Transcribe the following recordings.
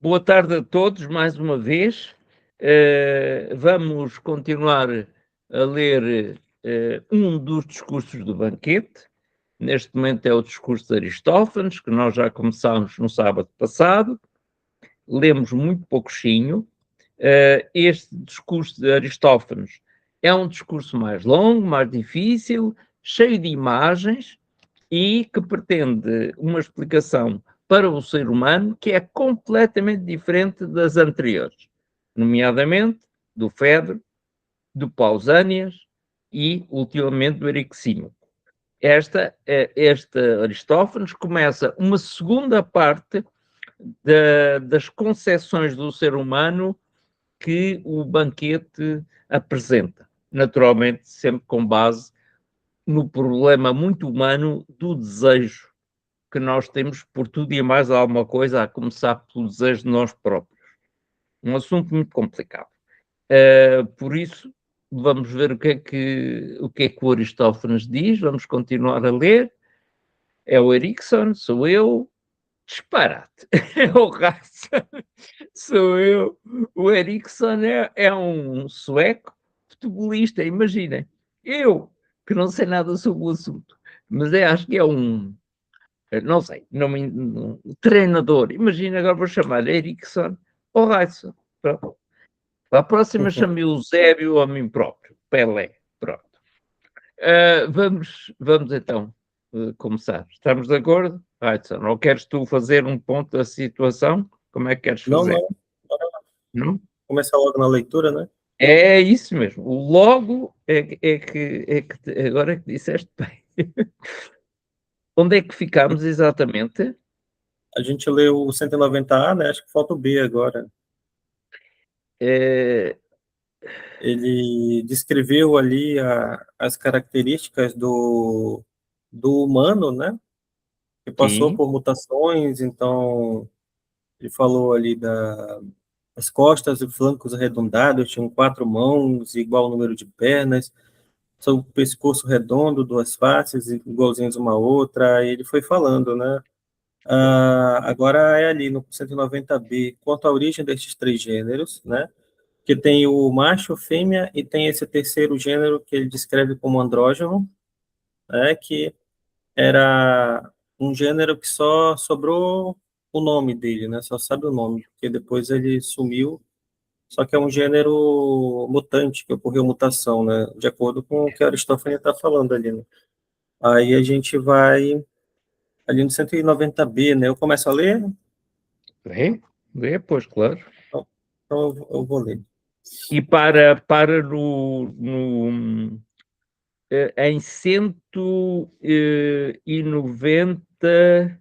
Boa tarde a todos, mais uma vez. Vamos continuar a ler um dos discursos do banquete. Neste momento é o discurso de Aristófanes, que nós já começámos no sábado passado. Lemos muito pouquinho. Este discurso de Aristófanes é um discurso mais longo, mais difícil, cheio de imagens e que pretende uma explicação para o ser humano que é completamente diferente das anteriores, nomeadamente do Fedro, do Pausânias e, ultimamente, do Erixímaco. Este Aristófanes começa uma segunda parte das concepções do ser humano que o banquete apresenta. Naturalmente, sempre com base no problema muito humano do desejo que nós temos por tudo e mais alguma coisa, a começar pelo desejo de nós próprios. Um assunto muito complicado. Por isso, vamos ver o que é que o Aristófanes diz, vamos continuar a ler. É o Erickson, sou eu, disparate. É o Raça, sou eu. O Erickson é um sueco futebolista, imaginem. Eu, que não sei nada sobre o assunto, mas acho que é não sei, treinador. Imagina, agora vou chamar Erickson ou Raíssa. Pronto. A próxima chamei o Eusébio a mim próprio, Pelé. Pronto. Vamos então começar. Estamos de acordo, Raíssa? Ou queres tu fazer um ponto da situação? Como é que queres Não, fazer? não. Não? Começar logo na leitura, né? É isso mesmo. O logo é que agora é que disseste bem. Onde é que ficamos exatamente? A gente leu o 190A, né? Acho que falta o B agora. É, Ele descreveu ali as características do humano, né? Que passou sim, por mutações, então ele falou ali das costas e flancos arredondados, tinham 4 mãos, igual número de pernas, seu pescoço redondo, 2 faces, igualzinhas uma à outra, aí ele foi falando, né? Agora é ali no 190B, quanto à origem destes 3 gêneros, né? Que tem o macho, fêmea, e tem esse terceiro gênero que ele descreve como andrógeno, né? Que era um gênero que só sobrou o nome dele, né? Só sabe o nome, porque depois ele sumiu. Só que é um gênero mutante, que ocorreu mutação, né? De acordo com o que Aristófanes está falando ali, né? Aí a gente vai ali no 190B, né? Eu começo a ler? pois claro. Então eu vou ler. E para em 190,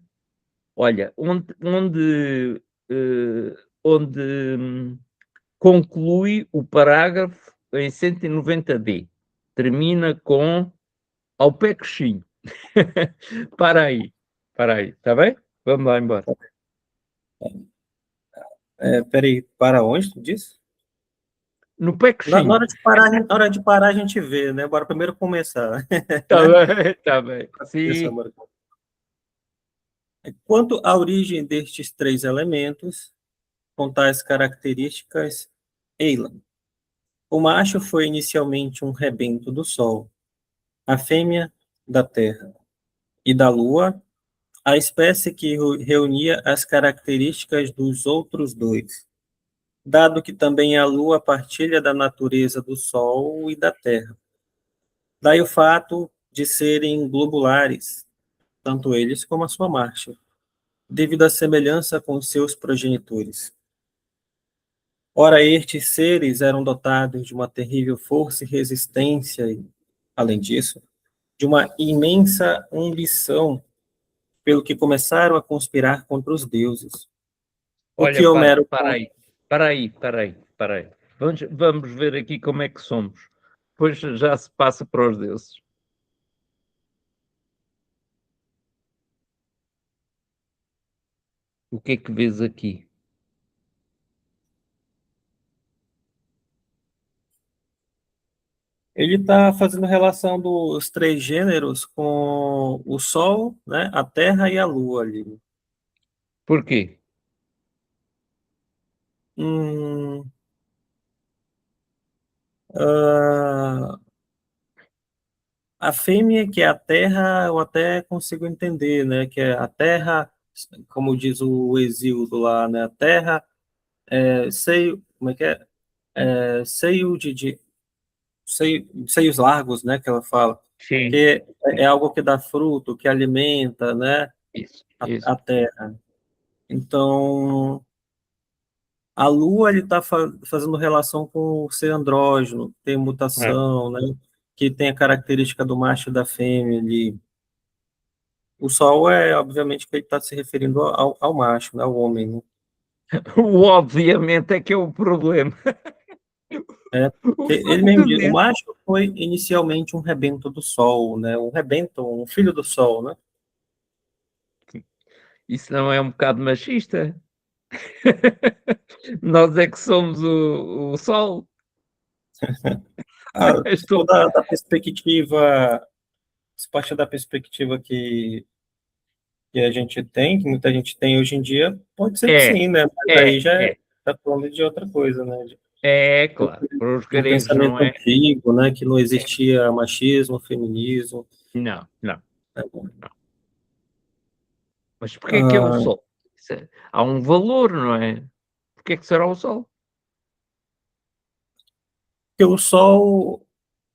olha, onde conclui o parágrafo em 190D, termina com ao pé coxinho. Para aí, está bem? Vamos lá embora. Peraí, para onde tu disse? No pé Na coxinho. hora de parar, na hora de parar a gente vê, né? Bora primeiro começar, Está né? bem, está bem. Sim. Quanto à origem destes 3 elementos, com tais características, Eilan. O macho foi inicialmente um rebento do Sol, a fêmea da Terra, e da Lua, a espécie que reunia as características dos outros dois, dado que também a Lua partilha da natureza do Sol e da Terra. Daí o fato de serem globulares, tanto eles como a sua marcha, devido à semelhança com seus progenitores. Ora, estes seres eram dotados de uma terrível força e resistência e, além disso, de uma imensa ambição, pelo que começaram a conspirar contra os deuses. O Olha, que para, Homero para aí, para aí, para aí, para aí. Vamos ver aqui como é que somos. Depois já se passa para os deuses. O que é que vês aqui? ele está fazendo relação dos 3 gêneros com o Sol, né, a Terra e a Lua ali. Porquê? Hum, ah, a fêmea, que é a terra, eu até consigo entender, né? Que é a terra, como diz o Exíodo lá, né? A terra, seio, como é que é? Seio seios largos, né? Que ela fala. Sim, Que é sim. algo que dá fruto, que alimenta, né? Isso. A terra. Então, a Lua ele está fazendo relação com o ser andrógeno, tem É. mutação, né? Que tem a característica do macho e da fêmea ali. O Sol obviamente, que ele está se referindo ao macho, né? Ao homem, né? O obviamente é que é o problema. É, O ele facto mesmo diz, o disso. macho foi inicialmente um rebento do Sol, né? Um rebento, um filho do Sol, né? Isso não é um bocado machista? Nós é que somos o Sol. Se for Estou... da perspectiva, se parte da perspectiva que a gente tem, que muita gente tem hoje em dia, pode ser que É, sim, né? Mas aí é, já é. está falando de outra coisa, né? É, claro. Para os De um gregos não pensamento é. antigo, né? Que não É. existia machismo, feminismo. Não, não. Né? Mas porquê que é o Ah, Sol? Há um valor, não é? Porquê que será o Sol? porque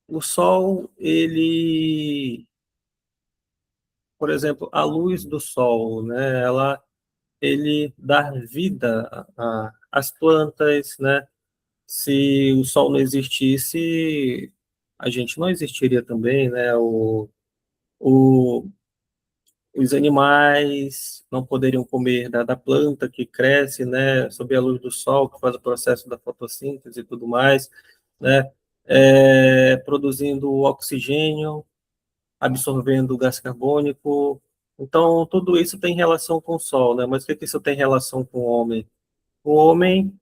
o Sol, ele, por exemplo, a luz do Sol, né? Ele dá vida às plantas, né? Se o Sol não existisse, a gente não existiria também, né? O, os animais não poderiam comer da planta que cresce, né, sob a luz do sol, que faz o processo da fotossíntese e tudo mais, né, produzindo oxigênio, absorvendo o gás carbônico. Então, tudo isso tem relação com o sol, né? Mas o que que isso tem relação com o homem? O homem,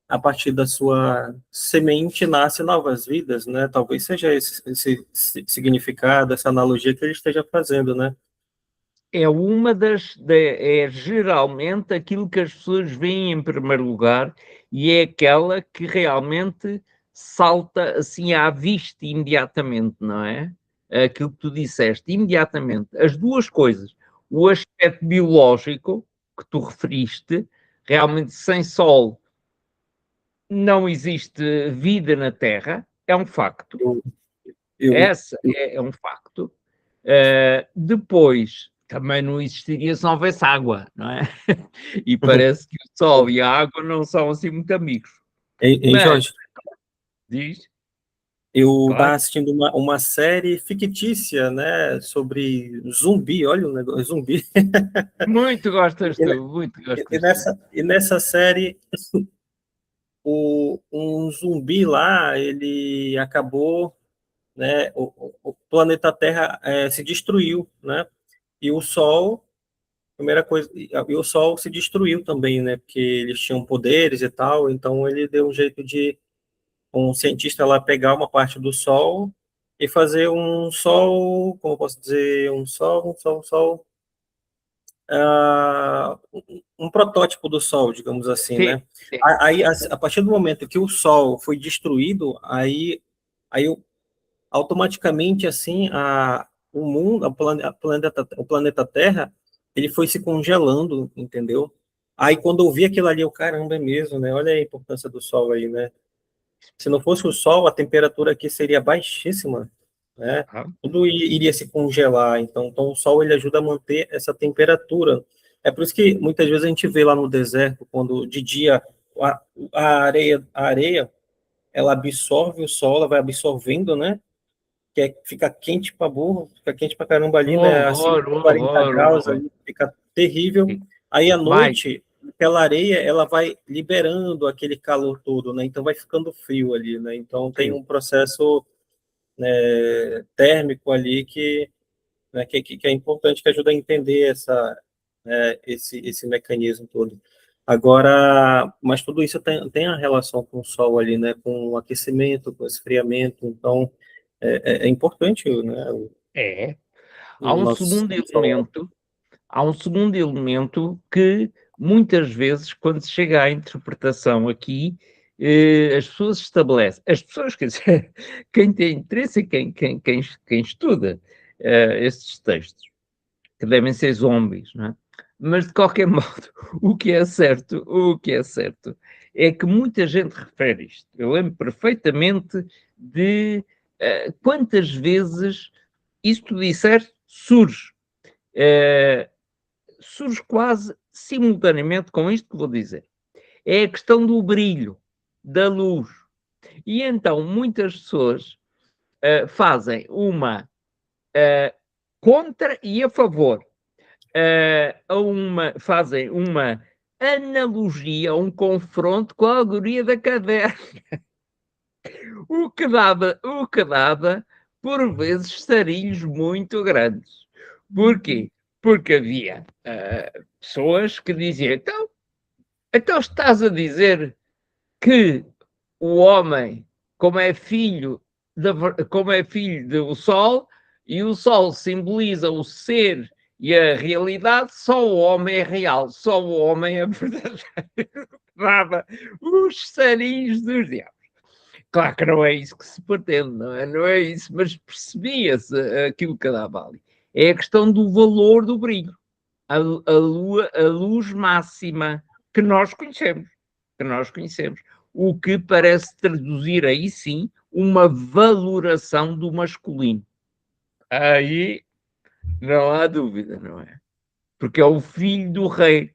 a partir da sua semente, nasce novas vidas, né? Talvez seja esse significado, essa analogia que ele esteja fazendo, né? É uma é geralmente aquilo que as pessoas veem em primeiro lugar e é aquela que realmente salta assim à vista imediatamente, não é? Aquilo que tu disseste, imediatamente. As duas coisas. O aspecto biológico que tu referiste, realmente sem sol não existe vida na Terra, é um facto. Eu, eu, Essa é um facto. Depois, também não existiria se não houvesse água, não é? E parece que o sol e a água não são assim muito amigos. Ei, Mas, Jorge, diz, eu claro, estava assistindo uma série fictícia, né, sobre zumbi, olha o negócio, zumbi. muito gostas E, tu, muito e gostas tu. nessa série, um zumbi lá, ele acabou, né, o planeta Terra se destruiu, né, e o Sol, primeira coisa, e o Sol se destruiu também, né, porque eles tinham poderes e tal, então ele deu um jeito de um cientista lá pegar uma parte do Sol e fazer um Sol, como eu posso dizer, um Sol, um protótipo do Sol, digamos assim, Sim, né? sim, Aí, a partir do momento que o Sol foi destruído, aí automaticamente, assim, o mundo, o planeta Terra, ele foi se congelando, entendeu? Aí, quando eu vi aquilo ali, eu, caramba, é mesmo, né? Olha a importância do Sol aí, né? Se não fosse o Sol, a temperatura aqui seria baixíssima, né? ah, Tudo iria se congelar. Então o Sol ele ajuda a manter essa temperatura. É por isso que muitas vezes a gente vê lá no deserto, quando de dia a, a areia ela absorve o Sol, ela vai absorvendo, né? Fica quente para burro, fica quente para caramba ali, um né? Acima horror, de um 40 horror, um graus, horror. ali, fica terrível. Sim. Aí à Mais, noite, aquela areia, ela vai liberando aquele calor todo, né? Então vai ficando frio ali, né? Então tem frio. um processo térmico ali que é importante, que ajuda a entender esse mecanismo todo. Agora, mas tudo isso tem a relação com o sol ali, né? Com o aquecimento, com o esfriamento. Então, é importante, né? É. Há O um nosso segundo sol. elemento, há um segundo elemento que muitas vezes, quando se chega à interpretação aqui, as pessoas estabelecem, as pessoas, quer dizer, quem tem interesse e quem estuda estes textos, que devem ser zombies, não é? Mas, de qualquer modo, o que é certo é que muita gente refere isto. Eu lembro perfeitamente de quantas vezes isso tu disseste surge. Surge quase simultaneamente com isto que vou dizer. É a questão do brilho, da luz. E então muitas pessoas fazem uma contra e a favor. Fazem uma analogia, um confronto com a alegoria da caverna. O que dava, por vezes, sarilhos muito grandes. Porquê? Porque havia pessoas que diziam, então estás a dizer que o homem, como é filho do Sol, e o Sol simboliza o ser e a realidade, só o homem é real, só o homem é verdadeiro. Dava os sarinhos dos diabos. Claro que não é isso que se pretende, não é? Não é isso, mas percebia-se aquilo que dava ali. É a questão do valor do brilho, a luz máxima que nós conhecemos, o que parece traduzir aí sim uma valoração do masculino. Aí não há dúvida, não é? Porque é o filho do rei,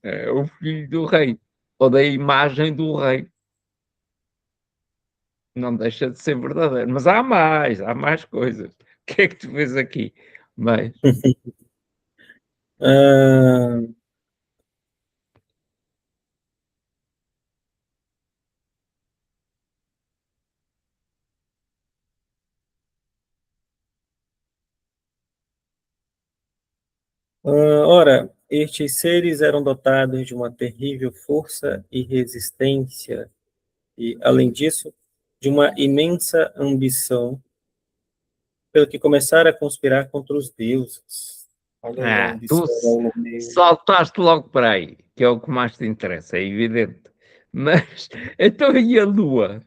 é o filho do rei, ou da imagem do rei. Não deixa de ser verdadeiro, mas há mais coisas. O que é que tu vês aqui? Mas, Ah, ora, estes seres eram dotados de uma terrível força e resistência, e, além disso, de uma imensa ambição, pelo que começaram a conspirar contra os deuses. Olha aí a tu ambição ao meio. saltaste logo para aí, que é o que mais te interessa, é evidente. Mas, então e a Lua?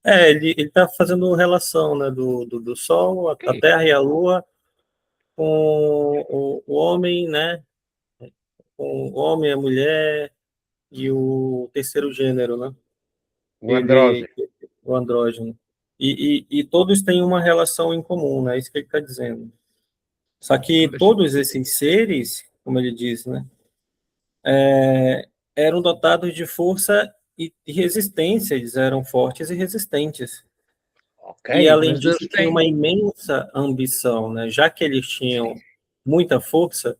Ele está fazendo relação, né, do Sol, a Ok. Terra e a Lua, com o homem, né, com o homem, a mulher e o terceiro gênero, né, O ele, andrógeno. o andrógeno. E todos têm uma relação em comum, né, é isso que ele está dizendo. Só que Mas, todos esses seres, como ele diz, né, eram dotados de força e resistência, eles eram fortes e resistentes. E, ok, além mas eles disso, tinha têm. uma imensa ambição, né? Já que eles tinham muita força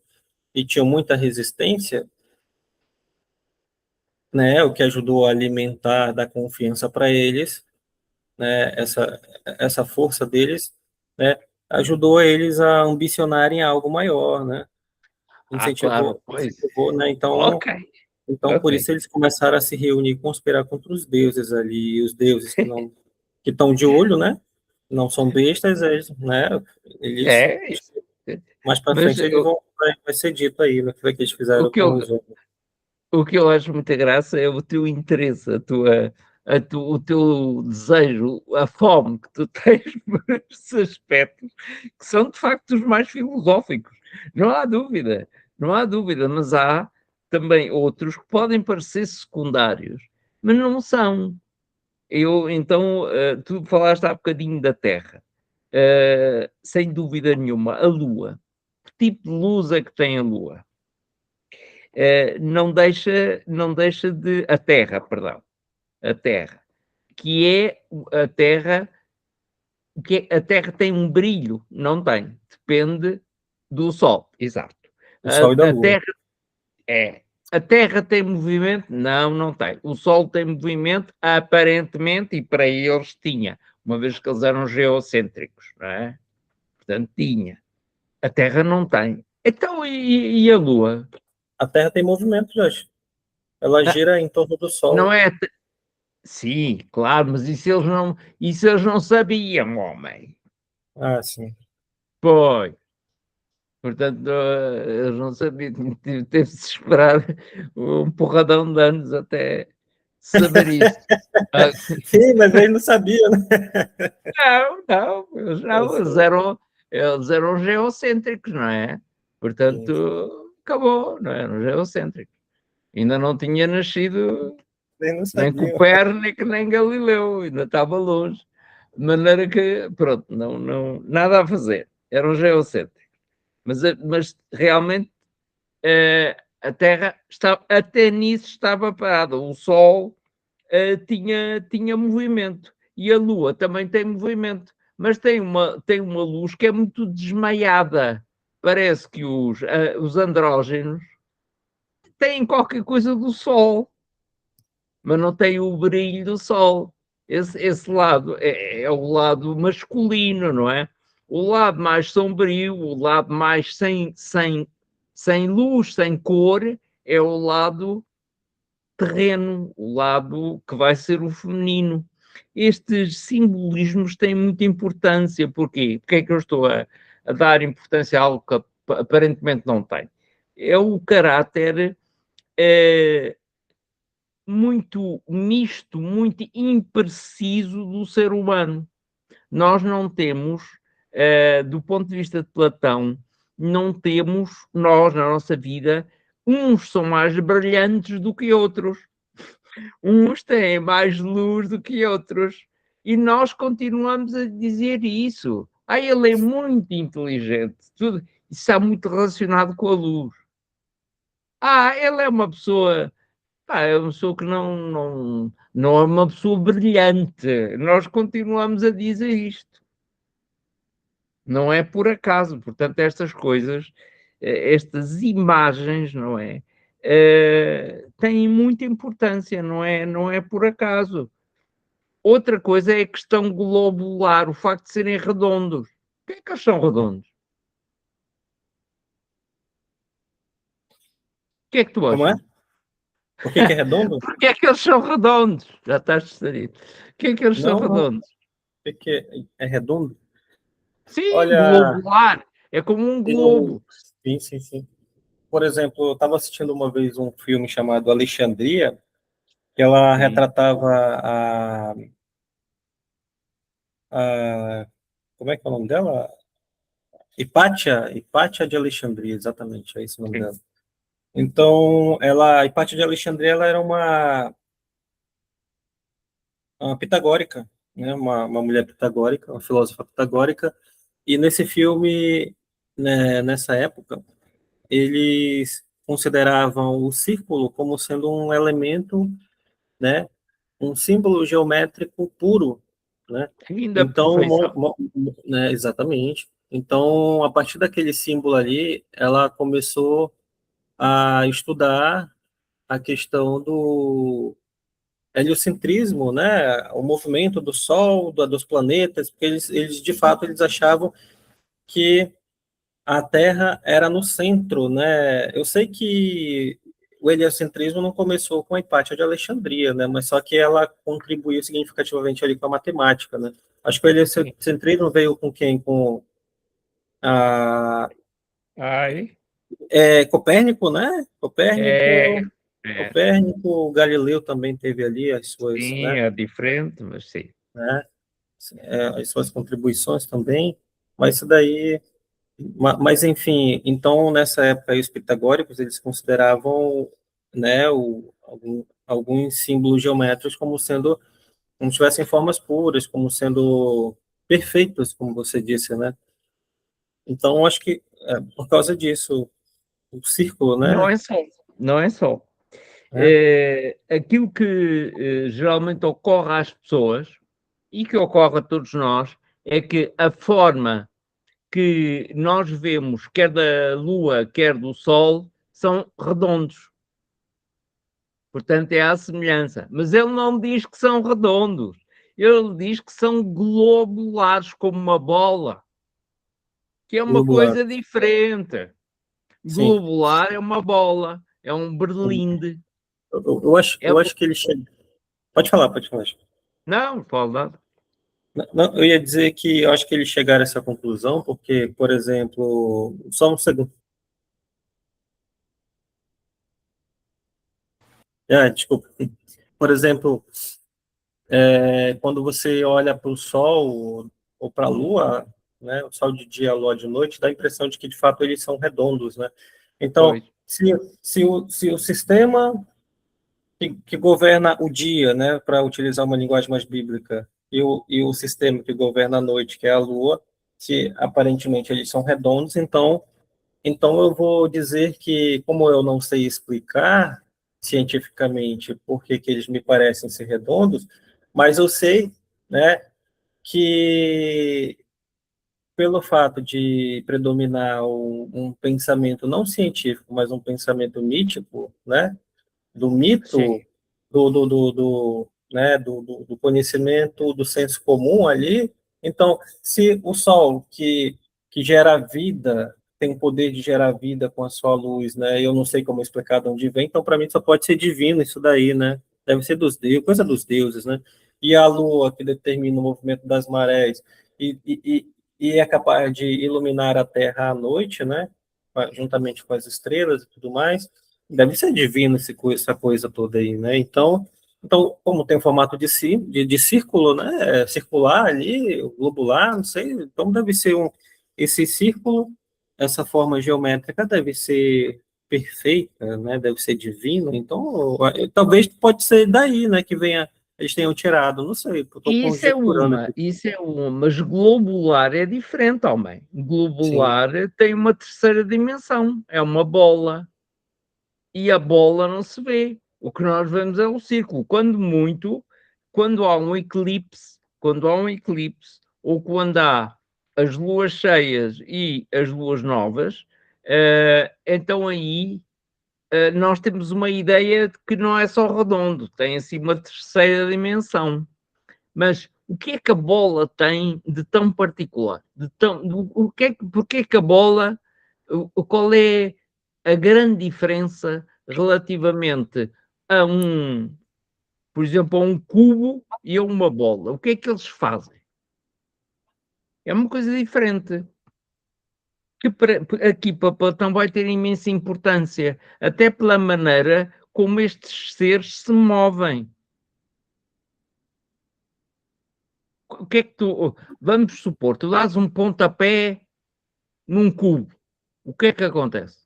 e tinham muita resistência, né? O que ajudou a alimentar, dar confiança para eles, né? Essa força deles, né? Ajudou eles a ambicionarem algo maior, né? Claro, pois. Incentivou, né? Ok, Então, ok. por isso eles começaram a se reunir e conspirar contra os deuses ali, e os deuses que estão de olho, né? Não são bestas, né? Eles É isso. mais para Mas frente eles vai ser dito aí, né? O que eles o fizeram que eu, com os homens. o que eu acho muita graça é o teu interesse, o teu desejo, a fome que tu tens por esses aspectos, que são de facto os mais filosóficos. Não há dúvida, não há dúvida, mas há também outros que podem parecer secundários, mas não são. Então, tu falaste há bocadinho da Terra. Sem dúvida nenhuma, a Lua. Que tipo de luz é que tem a Lua? Não deixa de. A Terra, perdão. A Terra. Que é a Terra. A Terra tem um brilho? Não tem. Depende do Sol. Exato. Do Sol e da A Lua. Terra é. A Terra tem movimento? Não, não tem. O Sol tem movimento, aparentemente, e para eles tinha, uma vez que eles eram geocêntricos, não é? Portanto, tinha. A Terra não tem. Então, e a Lua? A Terra tem movimento, Jorge. Ela Ah, gira em torno do não Sol. é. Sim, claro, mas isso eles não sabiam, homem. Ah, sim. Pois. Portanto, eles não sabiam, teve-se de esperar um porradão de anos até saber isso. Sim, mas ele não sabia, né? Não, eles eram geocêntricos, não é? Portanto, acabou, não eram geocêntricos. Ainda não tinha nascido Ele não nem sabia. Copérnico, nem Galileu, ainda estava longe. De maneira que, pronto, não, nada a fazer. Eram geocêntricos. Mas realmente a Terra até nisso estava parada. O Sol tinha movimento e a Lua também tem movimento, mas tem uma luz que é muito desmaiada. Parece que os andrógenos têm qualquer coisa do Sol, mas não têm o brilho do Sol. Esse lado é o lado masculino, não é? O lado mais sombrio, o lado mais sem luz, sem cor, é o lado terreno, o lado que vai ser o feminino. Estes simbolismos têm muita importância. Porquê? Porque é que eu estou a dar importância a algo que aparentemente não tem? É o caráter muito misto, muito impreciso do ser humano. Nós não temos, do ponto de vista de Platão, não temos, nós, na nossa vida, uns são mais brilhantes do que outros. Uns têm mais luz do que outros. E nós continuamos a dizer isso. Ele é muito inteligente. Tudo, isso está muito relacionado com a luz. Ele é uma pessoa. É uma pessoa que não é uma pessoa brilhante. Nós continuamos a dizer isto. Não é por acaso. Portanto, estas coisas, estas imagens, não é? Têm muita importância, não é por acaso. Outra coisa é a questão globular, o facto de serem redondos. Por que é que eles são redondos? O que é que tu Como é? achas? Por que é redondo? Por que é que eles são redondos? Já estás distraído. Por que é que eles são Não, não. redondos? Por que é redondo? Sim, Olha, globular. É como um globo. sim, sim, sim. Por exemplo, eu estava assistindo uma vez um filme chamado Alexandria, que ela Sim, retratava a como é que é o nome dela? Hipátia de Alexandria, exatamente, é esse o nome sim, dela. Então, Hipátia de Alexandria, ela era uma pitagórica, né? Uma mulher pitagórica, uma filósofa pitagórica, e nesse filme, né, nessa época, eles consideravam o círculo como sendo um elemento, né, um símbolo geométrico puro, né? fim da Então, perfeição. né, exatamente. Então, a partir daquele símbolo ali, ela começou a estudar a questão do heliocentrismo, né? O movimento do Sol, dos planetas, porque eles de fato eles achavam que a Terra era no centro, né? Eu sei que o heliocentrismo não começou com a Hipátia de Alexandria, né? Mas só que ela contribuiu significativamente ali com a matemática, né? Acho que o Sim. heliocentrismo veio com quem? Com a, Ai, Copérnico, né? é, Copérnico, é, Copérnico, Galileu também teve ali as suas, sim, né? é diferente, mas sim. né? As suas contribuições também, mas isso daí, mas enfim, então nessa época aí, os pitagóricos eles consideravam, né, alguns símbolos geométricos como sendo, como se tivessem formas puras, como sendo perfeitos, como você disse, né? Então acho que por causa disso, o círculo, Não né? é só, não é só. né? Aquilo que geralmente ocorre às pessoas e que ocorre a todos nós é que a forma que nós vemos, quer da Lua, quer do Sol, são redondos. Portanto, é a semelhança. Mas ele não diz que são redondos. Ele diz que são globulares, como uma bola, que é uma Globular, coisa diferente. sim. Globular é uma bola, é um berlinde. Eu acho, É eu uma... acho que ele chega. Pode falar, pode falar. Não, pode dar. Não, eu ia dizer que eu acho que eles chegaram a essa conclusão porque, por exemplo, só um segundo. Desculpa. Por exemplo, quando você olha para o Sol ou para a Lua, né, o Sol de dia, a Lua de noite, dá a impressão de que, de fato, eles são redondos, né? Então, Pois, se o sistema que governa o dia, né, para utilizar uma linguagem mais bíblica, e o sistema que governa a noite, que é a Lua, se aparentemente eles são redondos, então eu vou dizer que, como eu não sei explicar cientificamente por que eles me parecem ser redondos, mas eu sei, né, que pelo fato de predominar um pensamento não científico, mas um pensamento mítico, né, do sim. mito, do conhecimento do senso comum ali. Então, se o Sol, que gera vida, tem o poder de gerar vida com a sua luz, né? Eu não sei como explicar de onde vem, então para mim só pode ser divino isso daí, né? Deve ser dos deuses, coisa dos deuses, né? E a Lua, que determina o movimento das marés, e é capaz de iluminar a Terra à noite, né? Juntamente com as estrelas e tudo mais, deve ser divino essa coisa toda aí, né? Então, como tem o formato de círculo, né? Circular ali, globular, não sei, então deve ser esse círculo, essa forma geométrica deve ser perfeita, né? Deve ser divina. Então, talvez pode ser daí, né? Que venha, eles tenham tirado, não sei, estou conjecturando aqui. Isso é uma, mas globular é diferente, homem. Sim. Globular tem uma terceira dimensão, é uma bola. E a bola não se vê. O que nós vemos é um círculo. Quando muito, quando há um eclipse, ou quando há as luas cheias e as luas novas, então aí nós temos uma ideia de que não é só redondo, tem assim uma terceira dimensão. Mas o que é que a bola tem de tão particular? Porque é que a bola, qual é a grande diferença relativamente a por exemplo, a um cubo e a uma bola? O que é que eles fazem? É uma coisa diferente. Que aqui para Platão vai ter imensa importância, até pela maneira como estes seres se movem. O que é que tu. Vamos supor, tu dás um pontapé num cubo. O que é que acontece?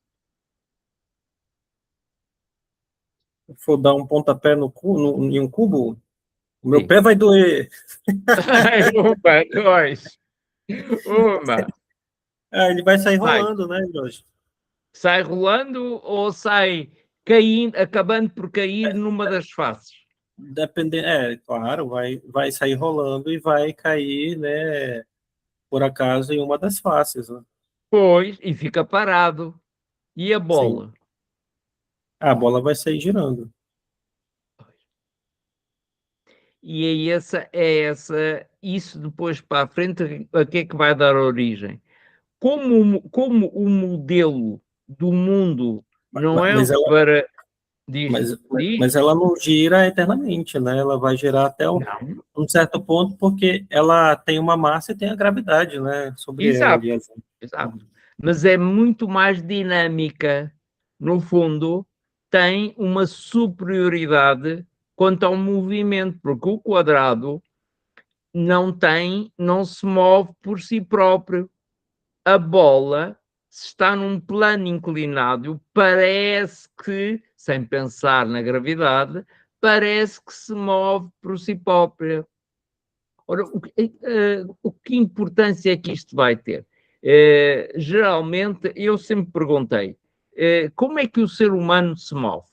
For dar um pontapé em um cubo, o meu Sim. pé vai doer. Uma, dois, uma. Ele vai sair Vai. rolando, né, Jorge? Sai rolando ou sai caindo, acabando por cair numa das faces? Dependendo, claro, vai sair rolando e vai cair, né, por acaso, em uma das faces, né? Pois, e fica parado. E a Sim. bola? A bola vai sair girando. E isso depois para a frente, a que é que vai dar origem? Como o modelo do mundo não é Mas ela, para. Diz, mas, diz? mas ela não gira eternamente, né? Ela vai girar até Não. um certo ponto, porque ela tem uma massa e tem a gravidade, né, sobre ela Exato, ali. Assim. exato. Mas é muito mais dinâmica. No fundo, tem uma superioridade quanto ao movimento, porque o quadrado não se move por si próprio. A bola, se está num plano inclinado, parece que, sem pensar na gravidade, parece que se move por si própria. Ora, que importância é que isto vai ter? Geralmente, eu sempre perguntei, como é que o ser humano se move?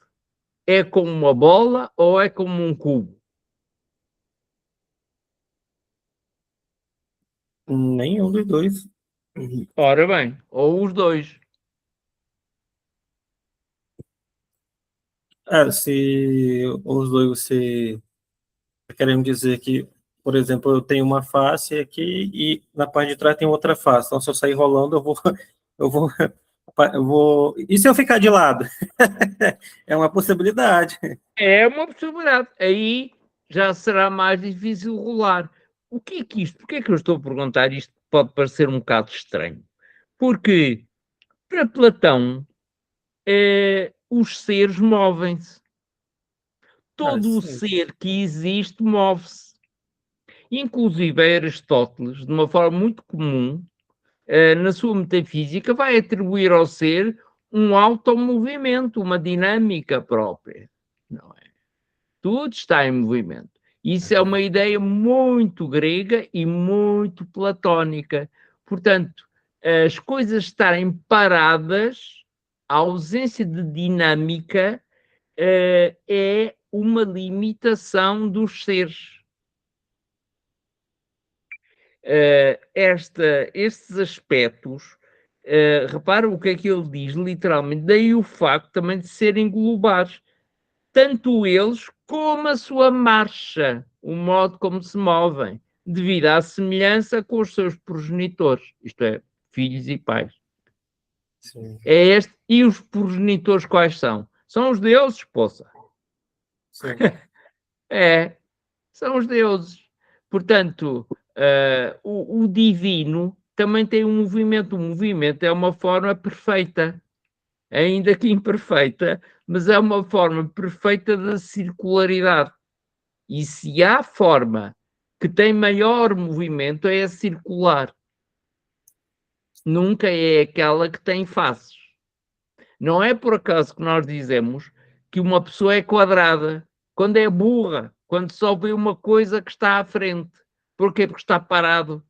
É como uma bola ou é como um cubo? Nenhum dos dois. Ora bem, ou os dois. Se os dois você tá querendo dizer que, por exemplo, eu tenho uma face aqui e na parte de trás tem outra face. Então, se eu sair rolando, eu vou, eu vou. E se eu ficar de lado? É uma possibilidade. É uma possibilidade. Aí já será mais difícil rolar. o que é que isto? Porquê é que eu estou a perguntar isto? Pode parecer um bocado estranho. Porque, para Platão, os seres movem-se. Todo o sim. ser que existe move-se. Inclusive, Aristóteles, de uma forma muito comum, na sua metafísica, vai atribuir ao ser um automovimento, uma dinâmica própria. Não é? Tudo está em movimento. Isso é uma ideia muito grega e muito platónica. Portanto, as coisas estarem paradas, a ausência de dinâmica é uma limitação dos seres. Estes aspectos, repara o que é que ele diz, literalmente, daí o facto também de serem globais, tanto eles como a sua marcha, o modo como se movem, devido à semelhança com os seus progenitores, isto é, filhos e pais. Sim. E os progenitores quais são? São os deuses, poça. Sim. São os deuses. Portanto, o divino também tem um movimento. O movimento é uma forma perfeita, ainda que imperfeita, mas é uma forma perfeita da circularidade. E se há forma que tem maior movimento, é a circular. Nunca é aquela que tem faces. Não é por acaso que nós dizemos que uma pessoa é quadrada, quando é burra, quando só vê uma coisa que está à frente. Porquê? Porque está parado.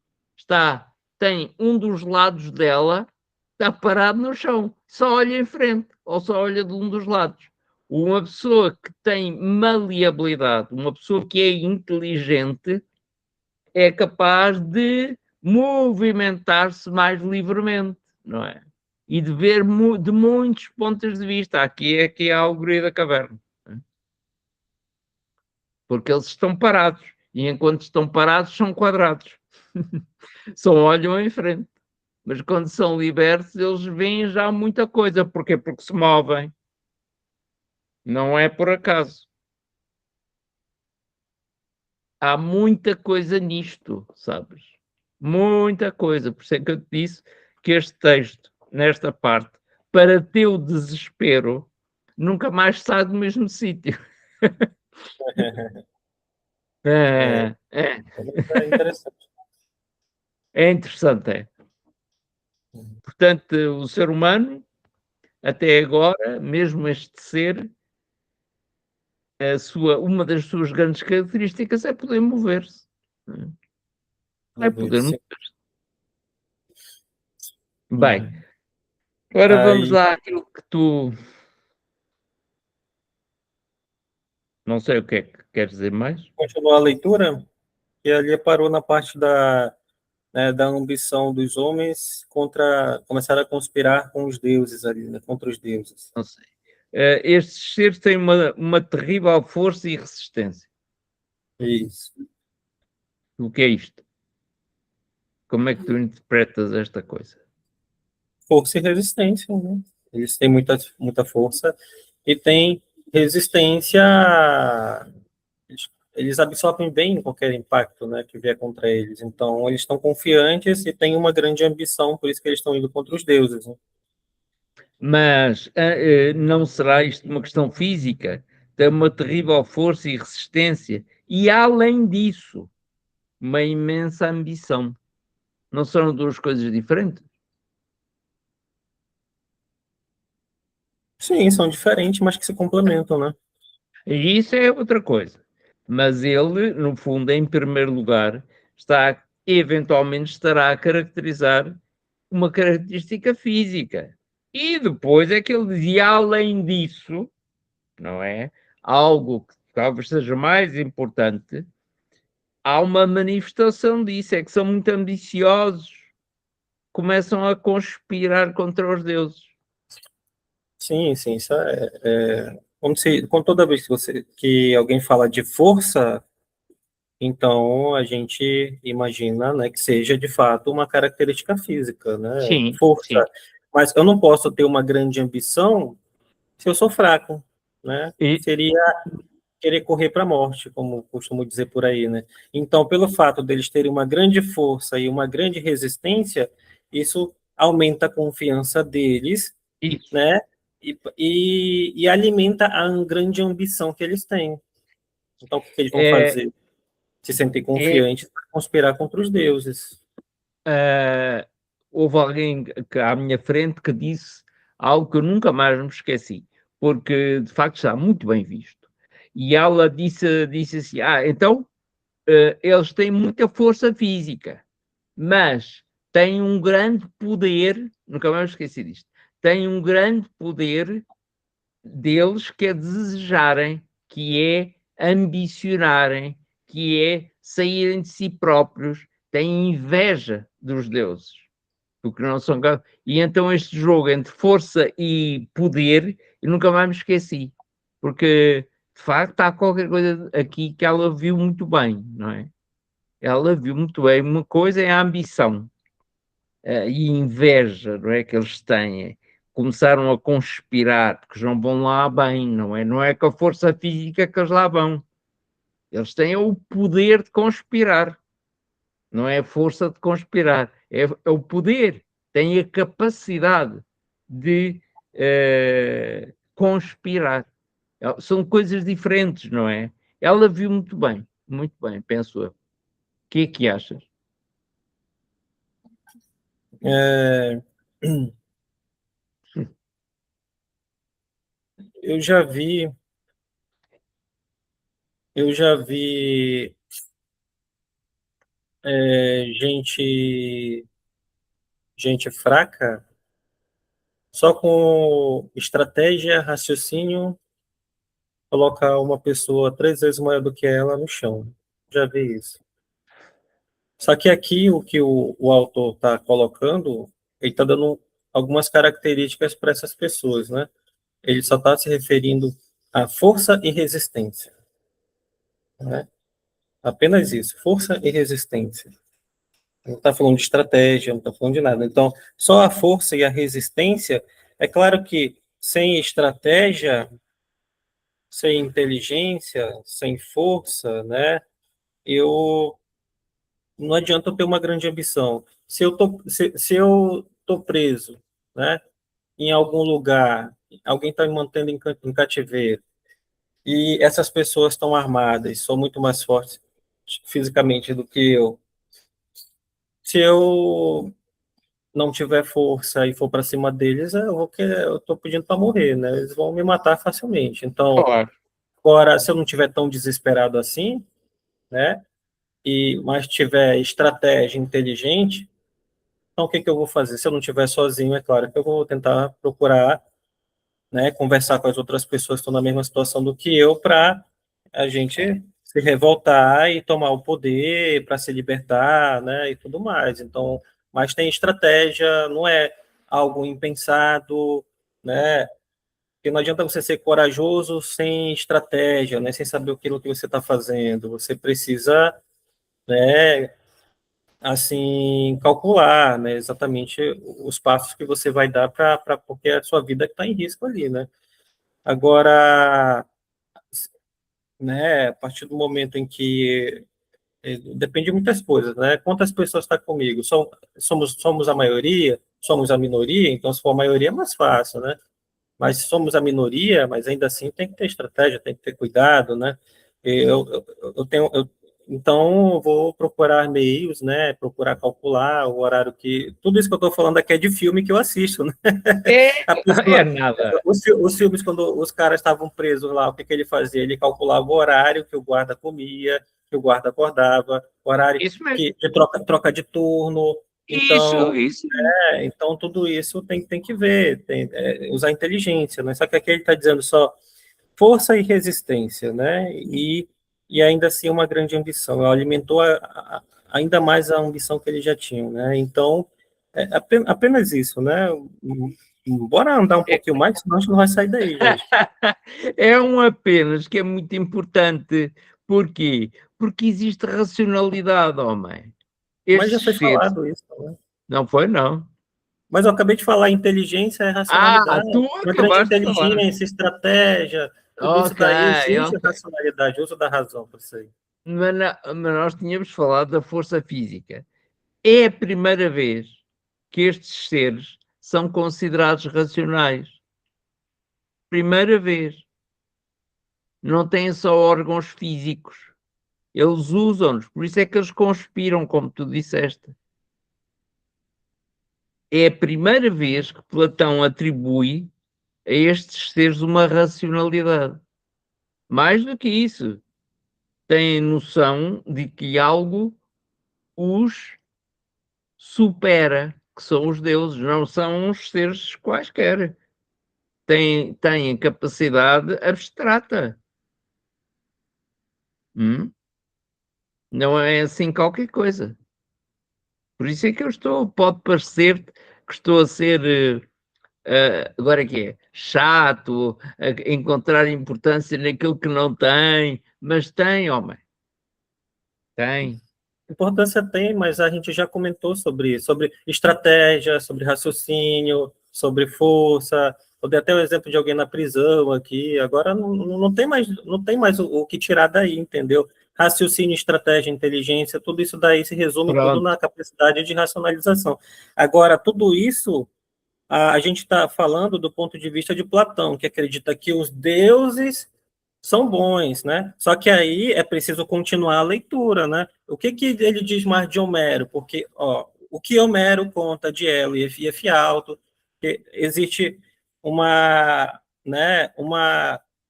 Tem um dos lados dela, está parado no chão, só olha em frente, ou só olha de um dos lados. Uma pessoa que tem maleabilidade, uma pessoa que é inteligente, é capaz de movimentar-se mais livremente, não é? E de ver de muitos pontos de vista. Aqui é a alegoria da caverna. É? Porque eles estão parados. E enquanto estão parados, são quadrados. Só olham em frente. Mas quando são libertos, eles veem já muita coisa. Porquê? Porque se movem. Não é por acaso. Há muita coisa nisto, sabes? Muita coisa. Por isso é que eu te disse que este texto, nesta parte, para teu desespero, nunca mais sai do mesmo sítio. É, É, é, é interessante. é interessante, é. Portanto, o ser humano, até agora, mesmo este ser, uma das suas grandes características é poder mover-se. É poder Sim. mover-se. Bem, agora vamos Aí, lá àquilo que tu... Não sei o que é que queres dizer mais. continua a leitura, e ali parou na parte da ambição dos homens começar a conspirar com os deuses ali, né, contra os deuses. Não sei. Estes seres têm uma terrível força e resistência. Isso. O que é isto? Como é que tu interpretas esta coisa? Força e resistência, né? Eles têm muita força e têm resistência. Eles absorvem bem qualquer impacto, né, que vier contra eles. Então, eles estão confiantes e têm uma grande ambição, por isso que eles estão indo contra os deuses. Né? Mas não será isto uma questão física? Tem uma terrível força e resistência. E, além disso, uma imensa ambição. Não são duas coisas diferentes? Sim, são diferentes, mas que se complementam, né? E isso é outra coisa. Mas ele, no fundo, em primeiro lugar, eventualmente estará a caracterizar uma característica física. E depois é que ele dizia, além disso, não é? Algo que talvez seja mais importante, há uma manifestação disso, é que são muito ambiciosos, começam a conspirar contra os deuses. Sim, sim, isso como toda vez que alguém fala de força, então a gente imagina, né, que seja de fato uma característica física, né? Sim, Força. sim. Mas eu não posso ter uma grande ambição se eu sou fraco, né? E, Seria querer correr para a morte, como costumo dizer por aí, né? Então, pelo fato deles terem uma grande força e uma grande resistência, isso aumenta a confiança deles, Isso. né? E alimenta a grande ambição que eles têm. Então, o que eles vão É, fazer? Se sentem é, confiantes para conspirar contra os deuses. houve alguém à minha frente que disse algo que eu nunca mais me esqueci, porque de facto está muito bem visto. E ela disse assim: então eles têm muita força física, mas têm um grande poder, nunca mais me esqueci disto, têm um grande poder deles que é desejarem, que é ambicionarem, que é saírem de si próprios, têm inveja dos deuses, porque não são. E então este jogo entre força e poder, eu nunca mais me esqueci, porque de facto há qualquer coisa aqui que ela viu muito bem, não é? Ela viu muito bem. Uma coisa é a ambição e inveja, não é, que eles têm. Começaram a conspirar, porque não vão lá bem, não é? Não é com a força física que eles lá vão. Eles têm o poder de conspirar, não é a força de conspirar, é o poder, têm a capacidade de conspirar. São coisas diferentes, não é? Ela viu muito bem, penso eu. O que é que achas? É, eu já vi, eu já vi gente fraca só com estratégia, raciocínio, colocar uma pessoa 3 vezes maior do que ela no chão. Já vi isso. Só que aqui o que o autor está colocando, ele está dando algumas características para essas pessoas, né? Ele só está se referindo à força e resistência, né? Apenas isso, força e resistência. Não está falando de estratégia, não está falando de nada. Então, só a força e a resistência, é claro que sem estratégia, sem inteligência, sem força, né? Eu não adianta eu ter uma grande ambição. Se eu tô preso, né? Em algum lugar, alguém está me mantendo em cativeiro e essas pessoas estão armadas, são muito mais fortes fisicamente do que eu. Se eu não tiver força e for para cima deles, eu estou pedindo para morrer, né? Eles vão me matar facilmente. Então, Claro. agora, se eu não tiver tão desesperado assim, né? Mas tiver estratégia inteligente, então o que eu vou fazer? Se eu não tiver sozinho, é claro que eu vou tentar procurar, né? Conversar com as outras pessoas que estão na mesma situação do que eu, para a gente se revoltar e tomar o poder para se libertar, né, e tudo mais. Então, mas tem estratégia, não é algo impensado, né? Porque não adianta você ser corajoso sem estratégia, né, sem saber aquilo que você está fazendo. Você precisa, né, assim, calcular, né, exatamente os passos que você vai dar para porque a sua vida está em risco ali, né? Agora, né, a partir do momento em que depende de muitas coisas, né? Quantas pessoas estão comigo? Somos a maioria? Somos a minoria? Então, se for a maioria, é mais fácil, né? Mas se somos a minoria, mas ainda assim tem que ter estratégia, tem que ter cuidado, né? Então, eu vou procurar meios, né? Procurar calcular o horário que... Tudo isso que eu estou falando aqui é de filme que eu assisto, né? É, A é pessoa, nada. os filmes, quando os caras estavam presos lá, o que ele fazia? Ele calculava o horário que o guarda comia, que o guarda acordava, o horário Isso mesmo. de troca de turno. Isso. Então tudo isso tem que ver, usar inteligência, né? Só que aqui ele está dizendo só força e resistência, né? E ainda assim uma grande ambição. Ela alimentou ainda mais a ambição que ele já tinha, né? Então, apenas isso, né? Bora andar um É, pouquinho mais, senão a gente não vai sair daí, gente. é um apenas que é muito importante. Porquê? Porque existe racionalidade, homem. Mas já Estes foi seres. falado isso, né? Não foi, não. Mas eu acabei de falar, inteligência é racionalidade. Tu Uma grande acabaste de falar. inteligência, estratégia, Tudo isso daí existe ok. racionalidade, uso da razão para isso aí. Mas nós tínhamos falado da força física. É a primeira vez que estes seres são considerados racionais. Primeira vez. Não têm só órgãos físicos. Eles usam-nos. Por isso é que eles conspiram, como tu disseste. É a primeira vez que Platão atribui a estes seres uma racionalidade. Mais do que isso, têm noção de que algo os supera, que são os deuses, não são os seres quaisquer. Têm capacidade abstrata. Não é assim qualquer coisa. Por isso é que pode parecer que estou a ser, agora que é, chato, a encontrar importância naquilo que não tem, mas tem, homem, tem. Importância tem, mas a gente já comentou sobre isso, sobre estratégia, sobre raciocínio, sobre força. Eu dei até o exemplo de alguém na prisão aqui. Agora não tem mais, não tem mais o que tirar daí, entendeu? Raciocínio, estratégia, inteligência, tudo isso daí se resume tudo Pronto. na capacidade de racionalização. Agora, tudo isso a gente está falando do ponto de vista de Platão, que acredita que os deuses são bons, né? Só que aí é preciso continuar a leitura, né? O que que ele diz mais de Homero? Porque, ó, o que Homero conta de Elo e Efialto, que existe uma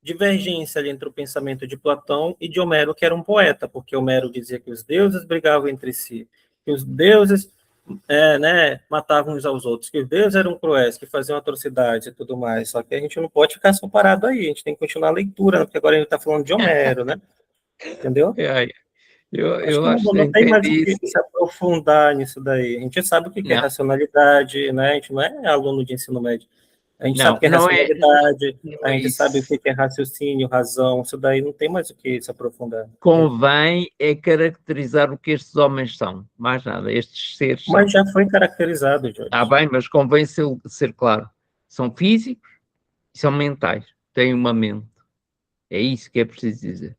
divergência ali entre o pensamento de Platão e de Homero, que era um poeta, porque Homero dizia que os deuses brigavam entre si, que os deuses matavam uns aos outros, que os deuses eram cruéis, que faziam atrocidades e tudo mais. Só que a gente não pode ficar só parado aí, a gente tem que continuar a leitura, né? Porque agora a gente está falando de Homero, né? Entendeu? É, Acho eu que não, acho que não tem mais o entendi que isso. se aprofundar nisso daí. A gente sabe o que é Não, racionalidade, né? A gente não é aluno de ensino médio. A gente sabe o que é não é, racionalidade, não a é gente sabe o isso. que é raciocínio, razão, isso daí não tem mais o que se aprofundar. Convém é caracterizar o que estes homens são. Mais nada, estes seres Mas são. já foi caracterizado, Está Jorge. bem, mas convém ser claro. São físicos e são mentais. Têm uma mente. É isso que é preciso dizer.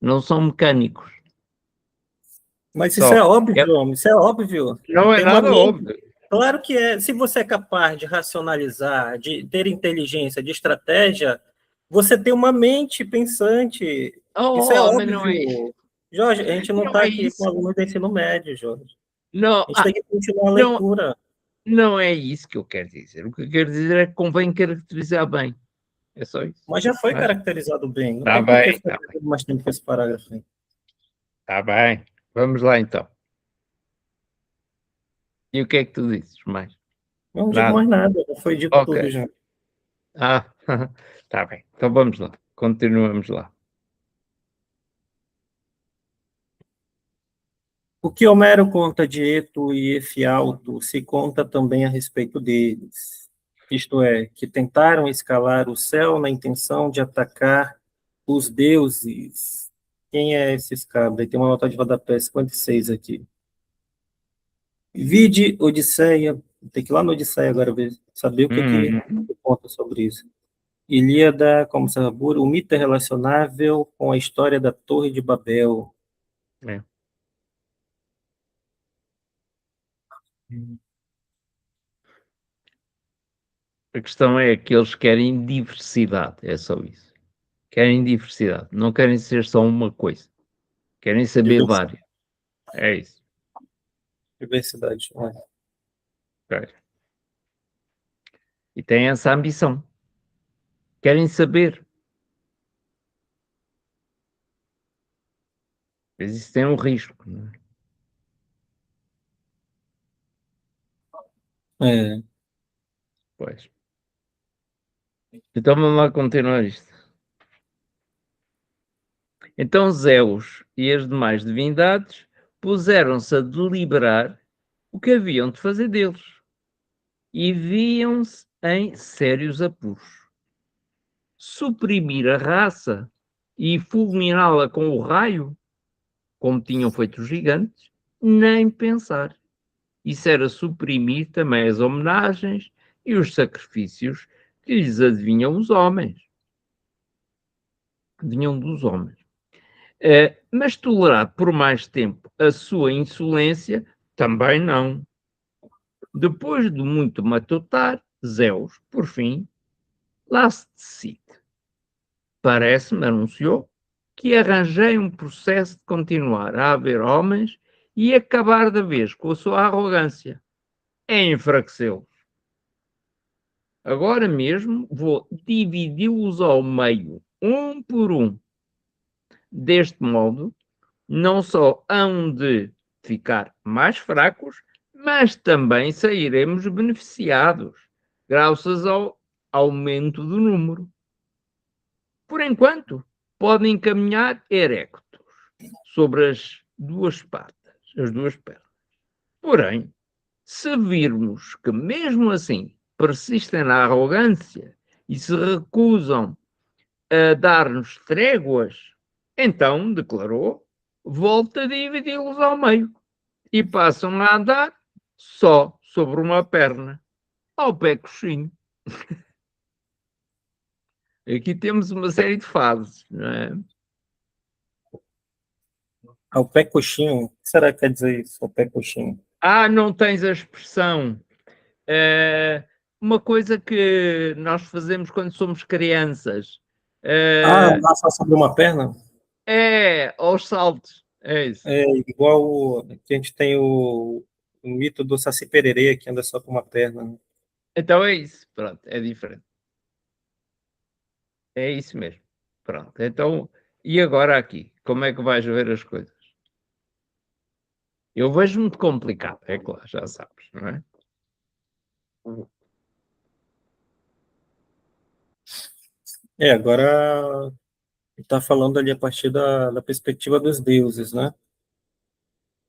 Não são mecânicos. Mas isso é Só. óbvio, homem, isso é óbvio. Não é Tem uma nada mente. óbvio. Claro que é. Se você é capaz de racionalizar, de ter inteligência, de estratégia, você tem uma mente pensante. Isso é Oh, mas não é isso. óbvio. Jorge, a gente não Não está é aqui com isso. alunos do ensino médio, Jorge. Não, A gente tem que continuar a não, leitura. não é isso que eu quero dizer. O que eu quero dizer é que convém caracterizar bem. É só isso. Mas já foi Mas, caracterizado bem. Não tá tem por que bem, ficar tá bem. perdendo mais tempo com esse parágrafo aí. Tá bem. Vamos lá então. E o que é que tu dizes mais? Não digo Nada. mais nada, já foi dito Ok. tudo já. Ah, tá bem. Então vamos lá. Continuamos lá. O que Homero conta de Eto e Efialto se conta também a respeito deles. Isto é, que tentaram escalar o céu na intenção de atacar os deuses. Quem é esses cabras? Tem uma nota de rodapé 56 aqui. Vide Odisseia, tem que ir lá no Odisseia agora ver, saber o que conta sobre isso. Ilíada, como Sarabura, o mito é relacionável com a história da Torre de Babel. É. A questão é que eles querem diversidade. É só isso. Querem diversidade. Não querem ser só uma coisa. Querem saber várias. É isso. Diversidade. Ok. E têm essa ambição. Querem saber. Mas isso tem um risco. Não é? É. Pois. Então vamos lá continuar isto. Então Zeus e as demais divindades puseram-se a deliberar o que haviam de fazer deles e viam-se em sérios apuros. Suprimir a raça e fulminá-la com o raio, como tinham feito os gigantes, nem pensar. Isso era suprimir também as homenagens e os sacrifícios que lhes adivinham os homens. que vinham dos homens. Mas tolerar por mais tempo a sua insolência, também não. Depois de muito matutar, Zeus, por fim, lá se decide. Parece-me, anunciou, que arranjei um processo de continuar a haver homens e acabar de vez com a sua arrogância. É enfraquecê-los. Agora mesmo vou dividi-los ao meio, um por um. Deste modo, não só hão de ficar mais fracos, mas também sairemos beneficiados, graças ao aumento do número. Por enquanto, podem caminhar erectos sobre as duas patas, as duas pernas. Porém, se virmos que mesmo assim persistem na arrogância e se recusam a dar-nos tréguas, então, declarou, volta a dividi-los ao meio e passam a andar só sobre uma perna, ao pé coxinho. Aqui temos uma série de fases, não é? Ao pé coxinho, o que será que quer dizer isso, ao pé coxinho? Não tens a expressão. Uma coisa que nós fazemos quando somos crianças. Andar só sobre uma perna? Aos saltos. É isso. É igual que a gente tem o mito do Saci Pererê, que anda só com uma perna, né? Então é isso. Pronto, é diferente. É isso mesmo. Pronto. Então, e agora aqui? Como é que vais ver as coisas? Eu vejo muito complicado, é claro, já sabes, não é? Agora está falando ali a partir da perspectiva dos deuses, né?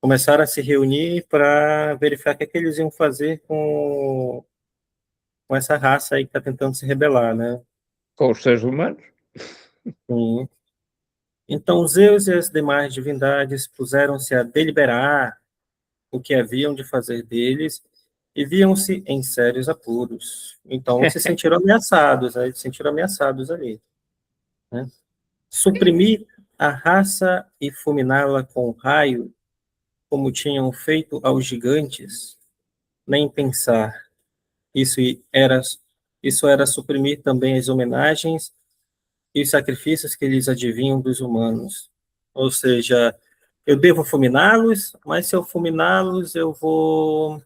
Começaram a se reunir para verificar o que, é que eles iam fazer com essa raça aí que está tentando se rebelar, né? Com os seres humanos? Sim. Então, Zeus e as demais divindades puseram-se a deliberar o que haviam de fazer deles e viam-se em sérios apuros. Então, se sentiram ameaçados, né? Se sentiram ameaçados ali, né? Suprimir a raça e fulminá-la com raio, como tinham feito aos gigantes, nem pensar. Isso era, isso era suprimir também as homenagens e os sacrifícios que lhes adivinham dos humanos. Ou seja, eu devo fulminá-los, mas se eu fulminá-los, eu vou,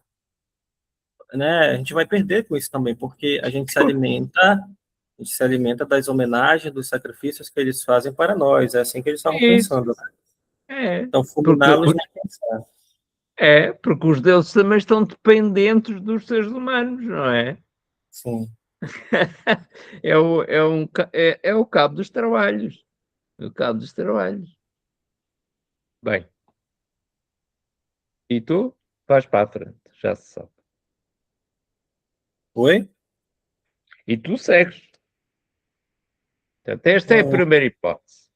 né, a gente vai perder com isso também, porque a gente se alimenta das homenagens, dos sacrifícios que eles fazem para nós, é assim que eles estavam Isso. pensando. É. Então, Porque, fulminá-los nem pensar. porque os deuses também estão dependentes dos seres humanos, não é? Sim. É o cabo dos trabalhos. O cabo dos trabalhos. Bem, e tu vais para a frente, já se sabe. Oi? E tu segues. Portanto, esta é a Hum, primeira hipótese.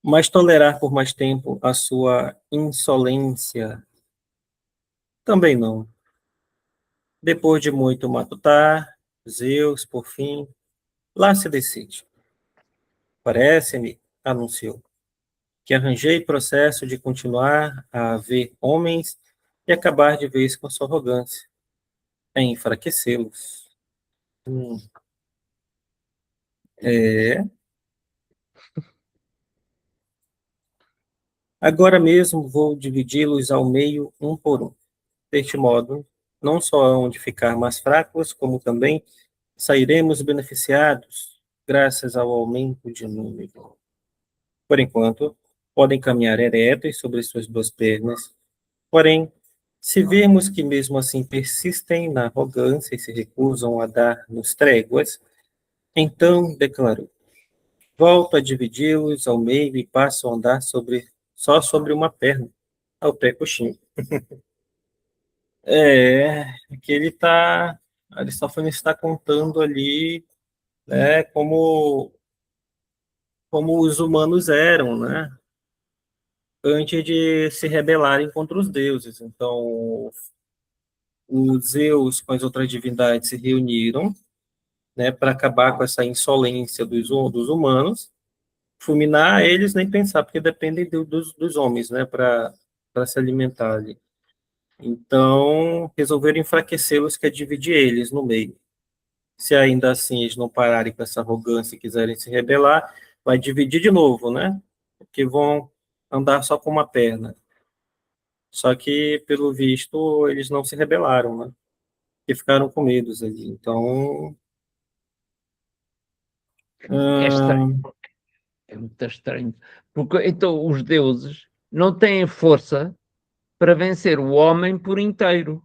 mas tolerar por mais tempo a sua insolência também não. Depois de muito matutar, Zeus, por fim, lá se decide. Parece-me, anunciou, que arranjei processo de continuar a haver homens e acabar de vez com sua arrogância, é enfraquecê-los. Hum, é. Agora mesmo vou dividi-los ao meio, um por um. Deste modo, não só hão de ficar mais fracos, como também sairemos beneficiados, graças ao aumento de número. Por enquanto, podem caminhar eretos sobre suas duas pernas. Porém, se virmos que mesmo assim persistem na arrogância e se recusam a dar-nos tréguas, então declarou: volto a dividi-los ao meio e passo a andar só sobre uma perna, ao pé coxinho. É, que Aristófanes está contando ali, né, como os humanos eram, né, antes de se rebelarem contra os deuses. Então, os Zeus com as outras divindades se reuniram, né, para acabar com essa insolência dos humanos, fulminar eles nem pensar, porque dependem dos homens, né, para se alimentar ali. Então, resolveram enfraquecê-los, que é dividir eles no meio. Se ainda assim eles não pararem com essa arrogância e quiserem se rebelar, vai dividir de novo, né? Porque vão andar só com uma perna. Só que, pelo visto, eles não se rebelaram, né? Porque ficaram com medos ali. Então, É estranho, ah, é muito estranho. Porque então os deuses não têm força para vencer o homem por inteiro.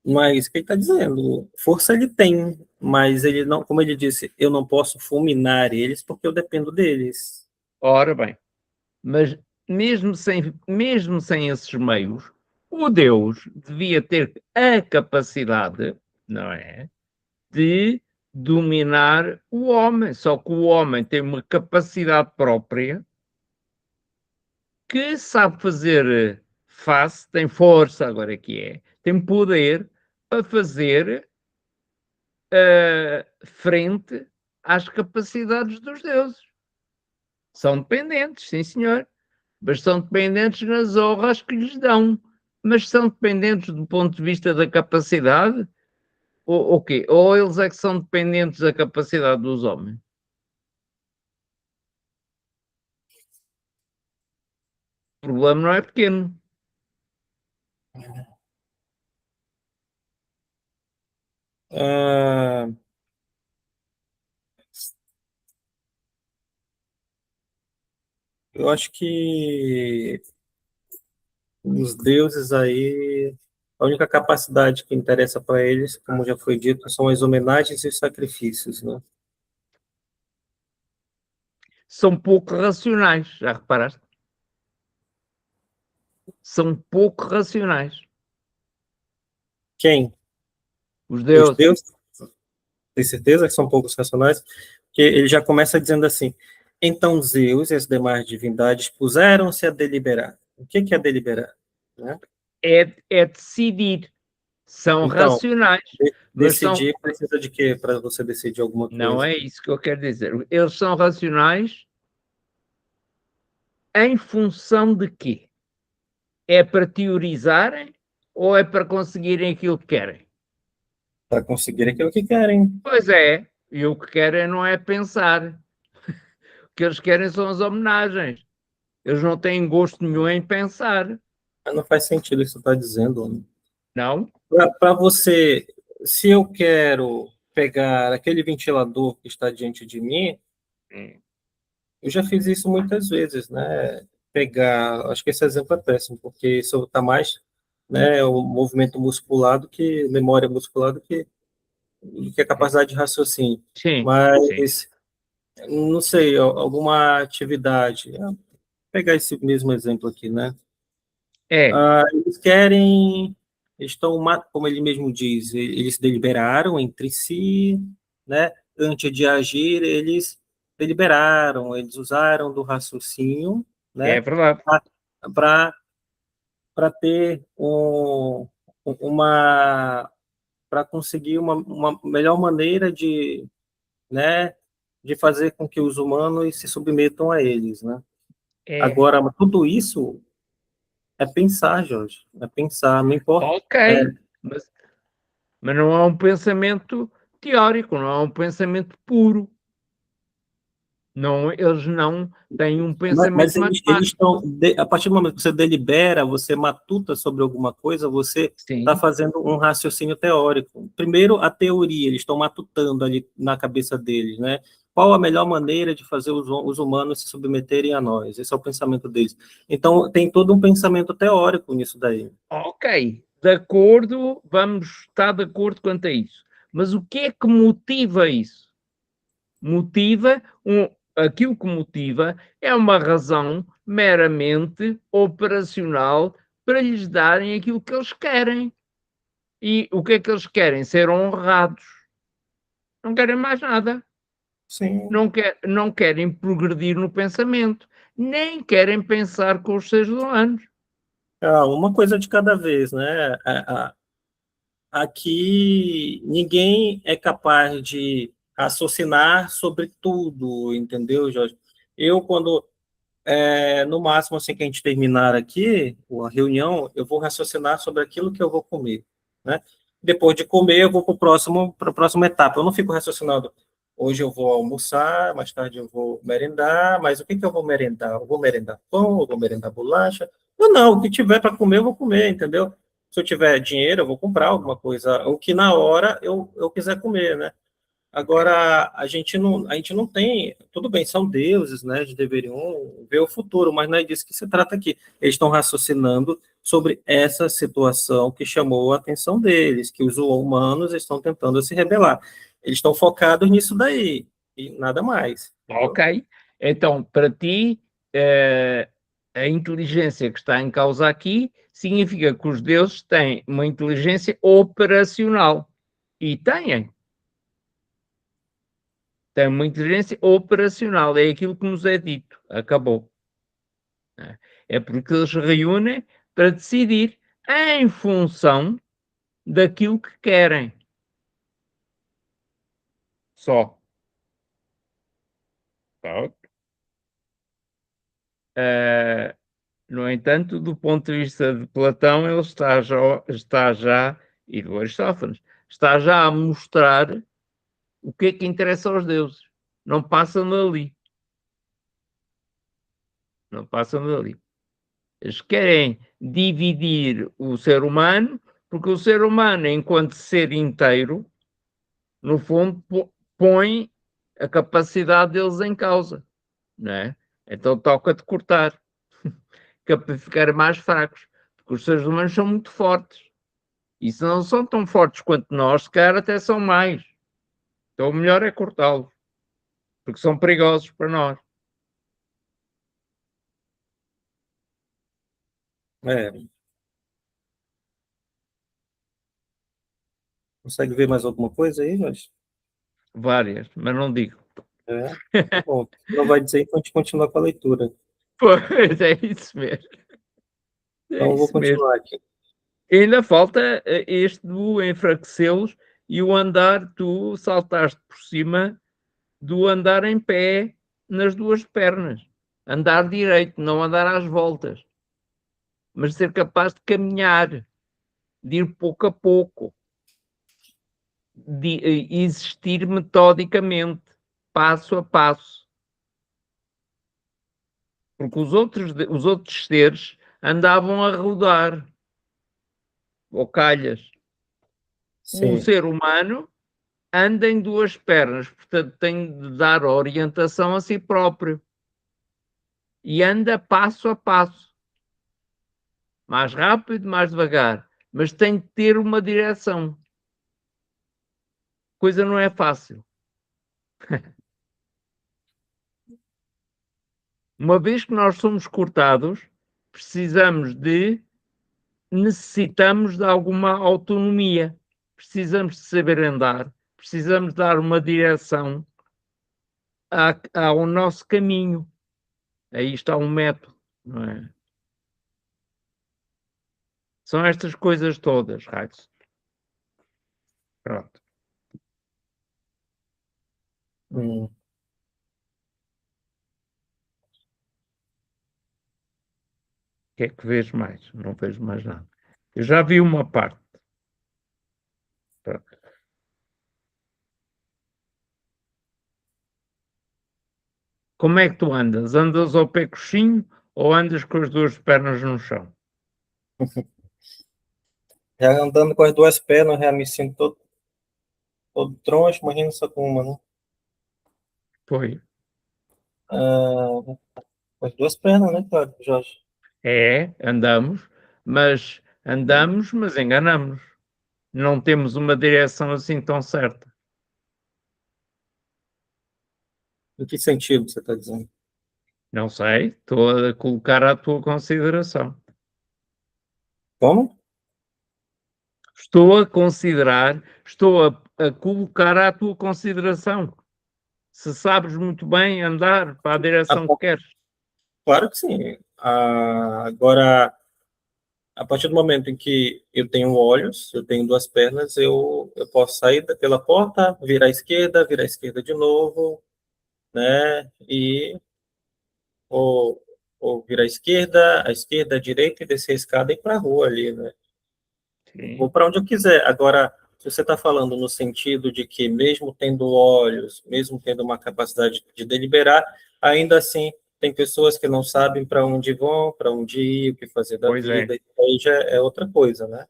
mas o que ele está dizendo? Força ele tem, mas ele não, como ele disse, eu não posso fulminar eles porque eu dependo deles. Ora bem, mas mesmo sem esses meios, o Deus devia ter a capacidade, não é, de dominar o homem. Só que o homem tem uma capacidade própria que sabe fazer face, tem força, agora que é, tem poder para fazer frente às capacidades dos deuses. São dependentes, sim senhor, mas são dependentes nas honras que lhes dão. Mas são dependentes do ponto de vista da capacidade? Ou o quê? Ou eles é que são dependentes da capacidade dos homens? O problema não é pequeno. Ah, eu acho que os deuses aí, a única capacidade que interessa para eles, como já foi dito, são as homenagens e os sacrifícios, né? São pouco racionais, já reparaste? São pouco racionais. Quem? Os Os deuses. deuses? Tem certeza que são poucos racionais? Porque ele já começa dizendo assim: então Zeus e as demais divindades puseram-se a deliberar. O que é deliberar? Né? É decidir. São Então, racionais, mas são. decidir precisa de quê para você decidir alguma Não coisa? é isso que eu quero dizer. Eles são racionais em função de quê? É para teorizarem ou é para conseguirem aquilo que querem? Para conseguir aquilo que querem. Pois é, e o que querem não é pensar. O que eles querem são as homenagens. Eles não têm gosto nenhum em pensar, Mas não faz sentido isso que você está dizendo. não? Para você, se eu quero pegar aquele ventilador que está diante de mim, eu já fiz isso muitas vezes, né? Pegar, acho que esse exemplo é péssimo, porque isso está mais, né, o movimento muscular do que memória muscular do que a capacidade de raciocínio. Sim, sim. Mas, não sei, alguma atividade. Pegar esse mesmo exemplo aqui, né? É, Eles querem, estão, como ele mesmo diz, eles deliberaram entre si, né? Antes de agir, eles deliberaram, eles usaram do raciocínio, é né? verdade. Para ter uma, para conseguir uma melhor maneira né? De fazer com que os humanos se submetam a eles, né? É. Agora, tudo isso é pensar, Jorge, é pensar, não importa. Ok, mas, mas não é um pensamento teórico, não é um pensamento puro. Não, eles não têm um Mas pensamento eles matemático. estão, a partir do momento que você delibera, você matuta sobre alguma coisa, você está Sim, fazendo um raciocínio teórico. Primeiro, a teoria, eles estão matutando ali na cabeça deles, né? Qual a melhor maneira de fazer os humanos se submeterem a nós? Esse é o pensamento deles. Então, tem todo um pensamento teórico nisso daí. ok, de acordo, vamos estar de acordo quanto a isso. Mas o que é que motiva isso? Aquilo que motiva é uma razão meramente operacional para lhes darem aquilo que eles querem. E o que é que eles querem? Ser honrados. Não querem mais nada. Sim. Não querem progredir no pensamento. Nem querem pensar com os seres humanos. Uma coisa de cada vez, né? aqui ninguém é capaz de raciocinar sobre tudo, entendeu, Jorge? Eu, quando, no máximo, assim que a gente terminar aqui, a reunião, eu vou raciocinar sobre aquilo que eu vou comer, né? Depois de comer, eu vou para a próxima etapa. Eu não fico raciocinando, hoje eu vou almoçar, mais tarde eu vou merendar, mas o que que eu vou merendar? Eu vou merendar pão, eu vou merendar bolacha? Não, o que tiver para comer, eu vou comer, entendeu? Se eu tiver dinheiro, eu vou comprar alguma coisa, o que na hora eu quiser comer, né? Agora, a gente não tem, tudo bem, são deuses, né? Eles deveriam ver o futuro, mas não é disso que se trata aqui. Eles estão raciocinando sobre essa situação que chamou a atenção deles, que os humanos estão tentando se rebelar. Eles estão focados nisso daí, e nada mais. Entendeu? Ok. Então, para ti, a inteligência que está em causa aqui significa que os deuses têm uma inteligência operacional. E têm. Têm uma inteligência operacional. É aquilo que nos é dito. Acabou. É porque eles se reúnem para decidir em função daquilo que querem. Só. Tá? No entanto, do ponto de vista de Platão, ele está já, e do Aristófanes, está já a mostrar o que é que interessa aos deuses. Não passam dali. Não passam dali. Eles querem dividir o ser humano, porque o ser humano, enquanto ser inteiro, no fundo, põe a capacidade deles em causa. Não é? Então toca de cortar, que é para ficarem mais fracos. Porque os seres humanos são muito fortes. E se não são tão fortes quanto nós, se calhar até são mais. Então o melhor é cortá-los, porque são perigosos para nós. É, consegue ver mais alguma coisa aí, Jorge? Várias, mas não digo. É, tá bom. Não vai dizer, então a gente continua com a leitura. Pois é isso mesmo. É Então eu vou isso mesmo. continuar aqui. E ainda falta este do enfraquecê-los e o andar, tu saltaste por cima do andar em pé nas duas pernas. Andar direito, não andar às voltas. Mas ser capaz de caminhar, de ir pouco a pouco, de existir metodicamente, passo a passo. Porque os outros seres andavam a rodar, ou calhas. O Sim, ser humano anda em duas pernas, portanto tem de dar orientação a si próprio. E anda passo a passo. Mais rápido, mais devagar. Mas tem de ter uma direção. Coisa não é fácil. Uma vez que nós somos cortados, necessitamos de alguma autonomia. Precisamos de saber andar. Precisamos dar uma direção ao nosso caminho. Aí está um método, não é? São estas coisas todas, Rax. Pronto. hum, O que é que vês mais? Não vejo mais nada. Eu já vi uma parte. Pronto. Como é que tu andas? Andas ao pé coxinho ou andas com as duas pernas no chão? já andando com as duas pernas, já me sinto todo troncho, imagina só com uma, né? Foi. Ah, com as duas pernas, né, claro, Jorge? Andamos, mas enganamos. Não temos uma direção assim tão certa. Em que sentido você está dizendo? Não sei, estou a colocar à tua consideração. Como? Estou a colocar à tua consideração. Se sabes muito bem andar para a Ah, direção que queres. claro que sim. Ah, agora, A partir do momento em que eu tenho olhos, eu tenho duas pernas, eu posso sair pela porta, virar à esquerda de novo, né? Ou, ou virar à esquerda, à direita e descer a escada e ir para a rua ali, né? Vou Sim. para onde eu quiser. Agora, se você está falando no sentido de que, mesmo tendo olhos, mesmo tendo uma capacidade de deliberar, ainda assim tem pessoas que não sabem para onde vão, para onde ir, o que fazer da Pois é, vida, isso aí já é outra coisa, né?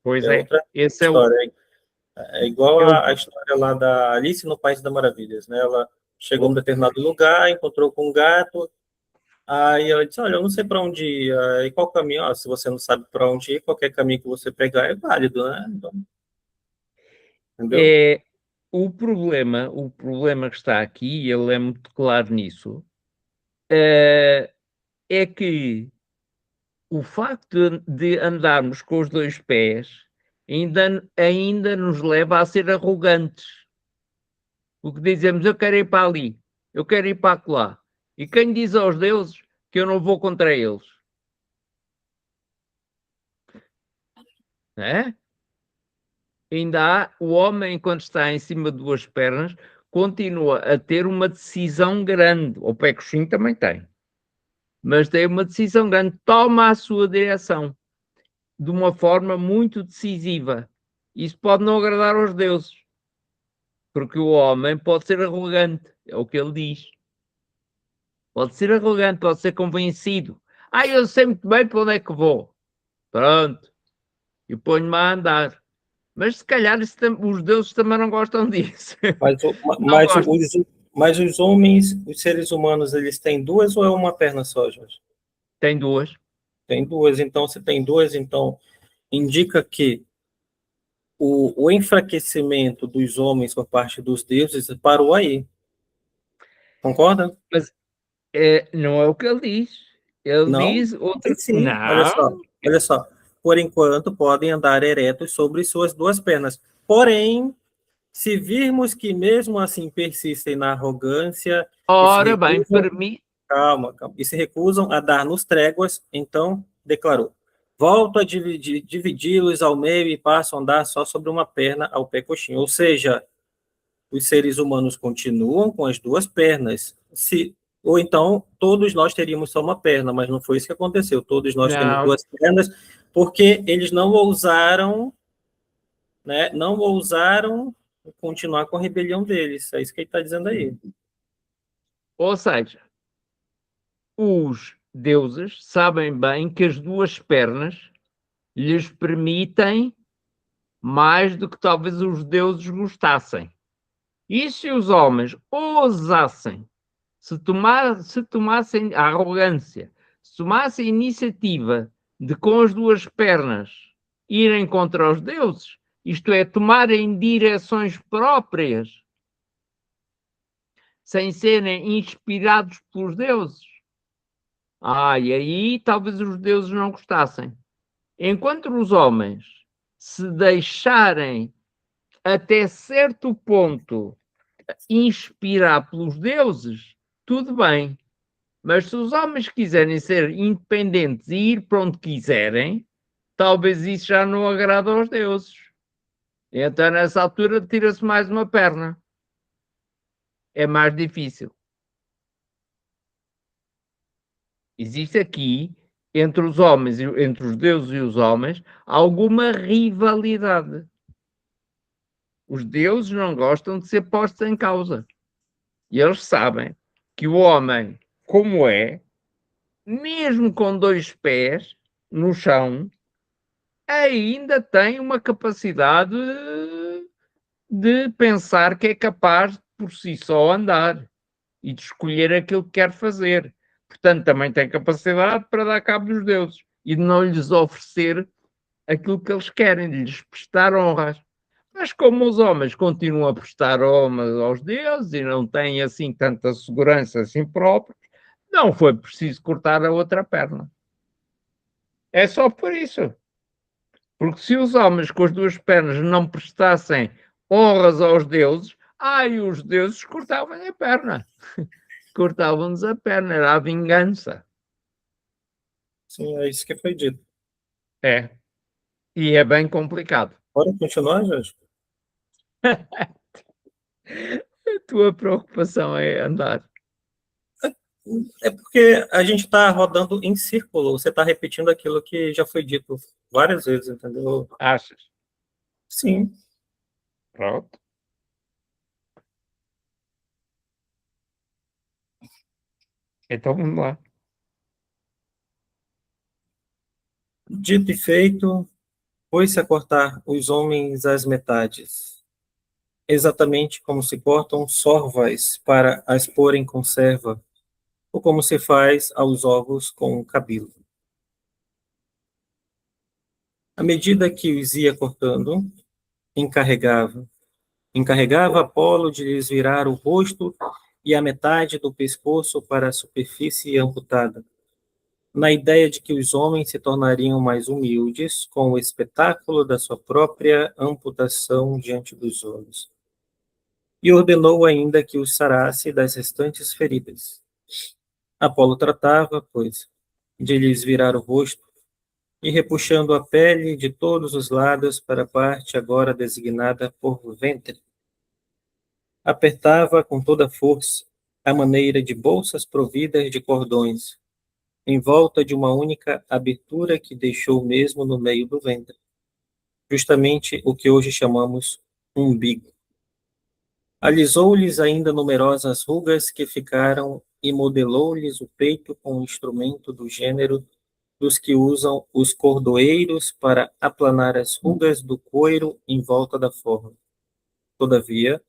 pois É é. outra Esse história. É igual é o, a história lá da Alice no País das Maravilhas, né? Ela chegou em o- determinado lugar, encontrou com um gato, aí ela disse, olha, eu não sei para onde ir, e qual caminho? Ah, se você não sabe para onde ir, qualquer caminho que você pegar é válido, né? Então, entendeu? é, o problema que está aqui, e ele é muito claro nisso, é que o facto de andarmos com os dois pés ainda nos leva a ser arrogantes. O que dizemos, eu quero ir para ali, eu quero ir para lá. E quem diz aos deuses que eu não vou contra eles? Não é? Ainda há o homem, enquanto está em cima de duas pernas, continua a ter uma decisão grande. O pé coxinho também tem, mas tem uma decisão grande. Toma a sua direção de uma forma muito decisiva. Isso pode não agradar aos deuses, porque o homem pode ser arrogante, é o que ele diz. Pode ser arrogante, pode ser convencido. Ah, eu sei muito bem para onde é que vou. Pronto, e ponho-me a andar. Mas se calhar os deuses também não gostam disso. Mas, Não gostam. mas os homens, os seres humanos, eles têm duas ou é uma perna só, Jorge? Tem duas. Tem duas, então, se tem duas, então indica que o enfraquecimento dos homens por parte dos deuses parou aí. Concorda? Mas não é o que ele diz. Ele Não? diz outra. Sim, sim. Olha só. Não. Olha só. Por enquanto, podem andar eretos sobre suas duas pernas. Porém, se virmos que mesmo assim persistem na arrogância e se Ora bem, recusam, permite. calma, calma, e se recusam a dar-nos tréguas, então declarou: volto a dividi-los ao meio e passo a andar só sobre uma perna ao pé coxinho. Ou seja, os seres humanos continuam com as duas pernas. Ou então todos nós teríamos só uma perna, mas não foi isso que aconteceu. Todos nós temos Não. duas pernas, porque eles não ousaram, né? Não ousaram continuar com a rebelião deles. É isso que ele está dizendo aí. Ou seja, os deuses sabem bem que as duas pernas lhes permitem mais do que talvez os deuses gostassem. E se os homens ousassem, se tomassem a arrogância, se tomassem a iniciativa de com as duas pernas irem contra os deuses, isto é, tomarem direções próprias, sem serem inspirados pelos deuses, e aí talvez os deuses não gostassem. Enquanto os homens se deixarem até certo ponto inspirar pelos deuses, tudo bem. Mas se os homens quiserem ser independentes e ir para onde quiserem, talvez isso já não agrada aos deuses. Então, nessa altura, tira-se mais uma perna. É mais difícil. Existe aqui, entre os homens, entre os deuses e os homens, alguma rivalidade. Os deuses não gostam de ser postos em causa. E eles sabem que o homem, como é, mesmo com dois pés no chão, ainda tem uma capacidade de pensar que é capaz por si só andar e de escolher aquilo que quer fazer. Portanto, também tem capacidade para dar cabo dos deuses e de não lhes oferecer aquilo que eles querem, de lhes prestar honras. Mas como os homens continuam a prestar honras aos deuses e não têm assim tanta segurança assim próprios, não foi preciso cortar a outra perna. É só por isso. Porque se os homens com as duas pernas não prestassem honras aos deuses, os deuses cortavam a perna. Cortavam-nos a perna, era a vingança. Sim, é isso que foi dito. É. E é bem complicado. Bora continuar, Jorge? A tua preocupação é andar. É porque a gente está rodando em círculo, você está repetindo aquilo que já foi dito várias vezes, entendeu? Achas? Sim. Pronto. Então vamos lá. Dito e feito, foi-se a cortar os homens às metades, exatamente como se cortam sorvas para as pôr em conserva, ou como se faz aos ovos com o cabelo. À medida que os ia cortando, encarregava, encarregava Apolo de lhes virar o rosto e a metade do pescoço para a superfície amputada, na ideia de que os homens se tornariam mais humildes com o espetáculo da sua própria amputação diante dos olhos. E ordenou ainda que os sarasse das restantes feridas. Apolo tratava, pois, de lhes virar o rosto e repuxando a pele de todos os lados para a parte agora designada por ventre. Apertava com toda a força, à maneira de bolsas providas de cordões, em volta de uma única abertura que deixou mesmo no meio do ventre, justamente o que hoje chamamos umbigo. Alisou-lhes ainda numerosas rugas que ficaram e modelou-lhes o peito com um instrumento do gênero dos que usam os cordoeiros para aplanar as rugas do coiro em volta da forma. Todavia,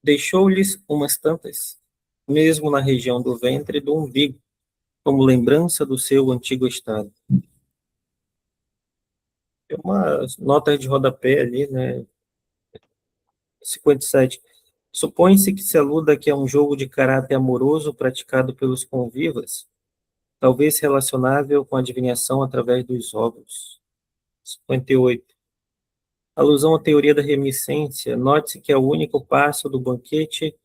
deixou-lhes umas tantas, mesmo na região do ventre e do umbigo, como lembrança do seu antigo estado. Tem uma nota de rodapé ali, né? 57. Supõe-se que se aluda que é um jogo de caráter amoroso praticado pelos convivas, talvez relacionável com a adivinhação através dos ovos. 58. Alusão à teoria da reminiscência, note-se que é o único passo do banquete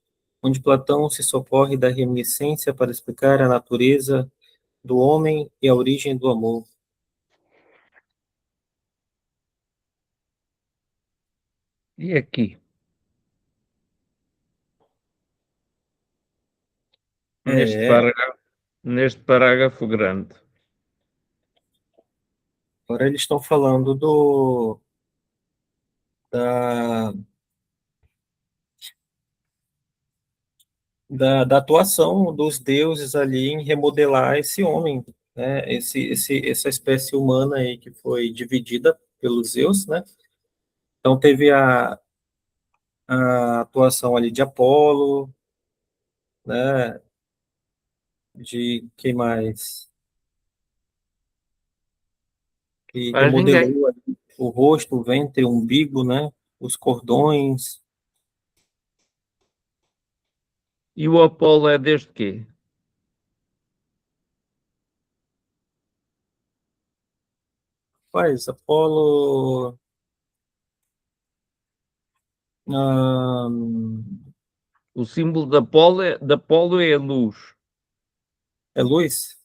onde Platão se socorre da reminiscência para explicar a natureza do homem e a origem do amor. E aqui? Neste É, parágrafo, neste parágrafo grande. agora eles estão falando da, da atuação dos deuses ali em remodelar esse homem, né? Essa espécie humana aí que foi dividida pelos Zeus, né? Então teve a atuação ali de Apolo, né? De quem mais? Que Mais ninguém. remodelou ali o rosto, o ventre, o umbigo, né? Os cordões. E o Apolo é desde quê? Faz Apolo. O símbolo da Apolo é a luz. É luz?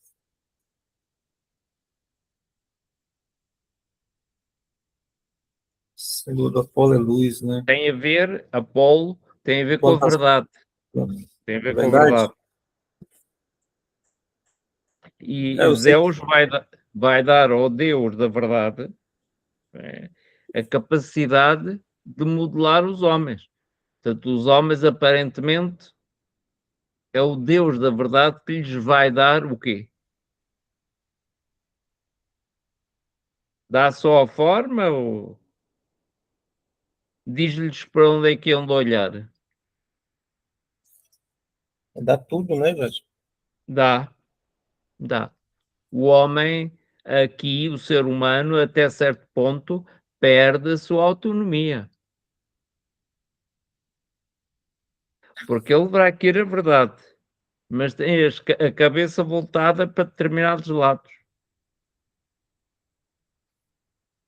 Símbolo do Apolo é luz, né? Tem a ver, Apolo, tem a ver com a Plantação. verdade. Tem a É ver com a verdade? verdade. E Eu sei que Zeus vai dar ao Deus da verdade, é, a capacidade de modelar os homens. Portanto, os homens, aparentemente, é o Deus da verdade que lhes vai dar o quê? Dá só a forma ou diz-lhes para onde é que hão de olhar? dá tudo, né, Jorge? Dá, dá. O homem, aqui, o ser humano, até certo ponto, perde a sua autonomia. Porque ele vai querer a verdade, mas tem a cabeça voltada para determinados lados.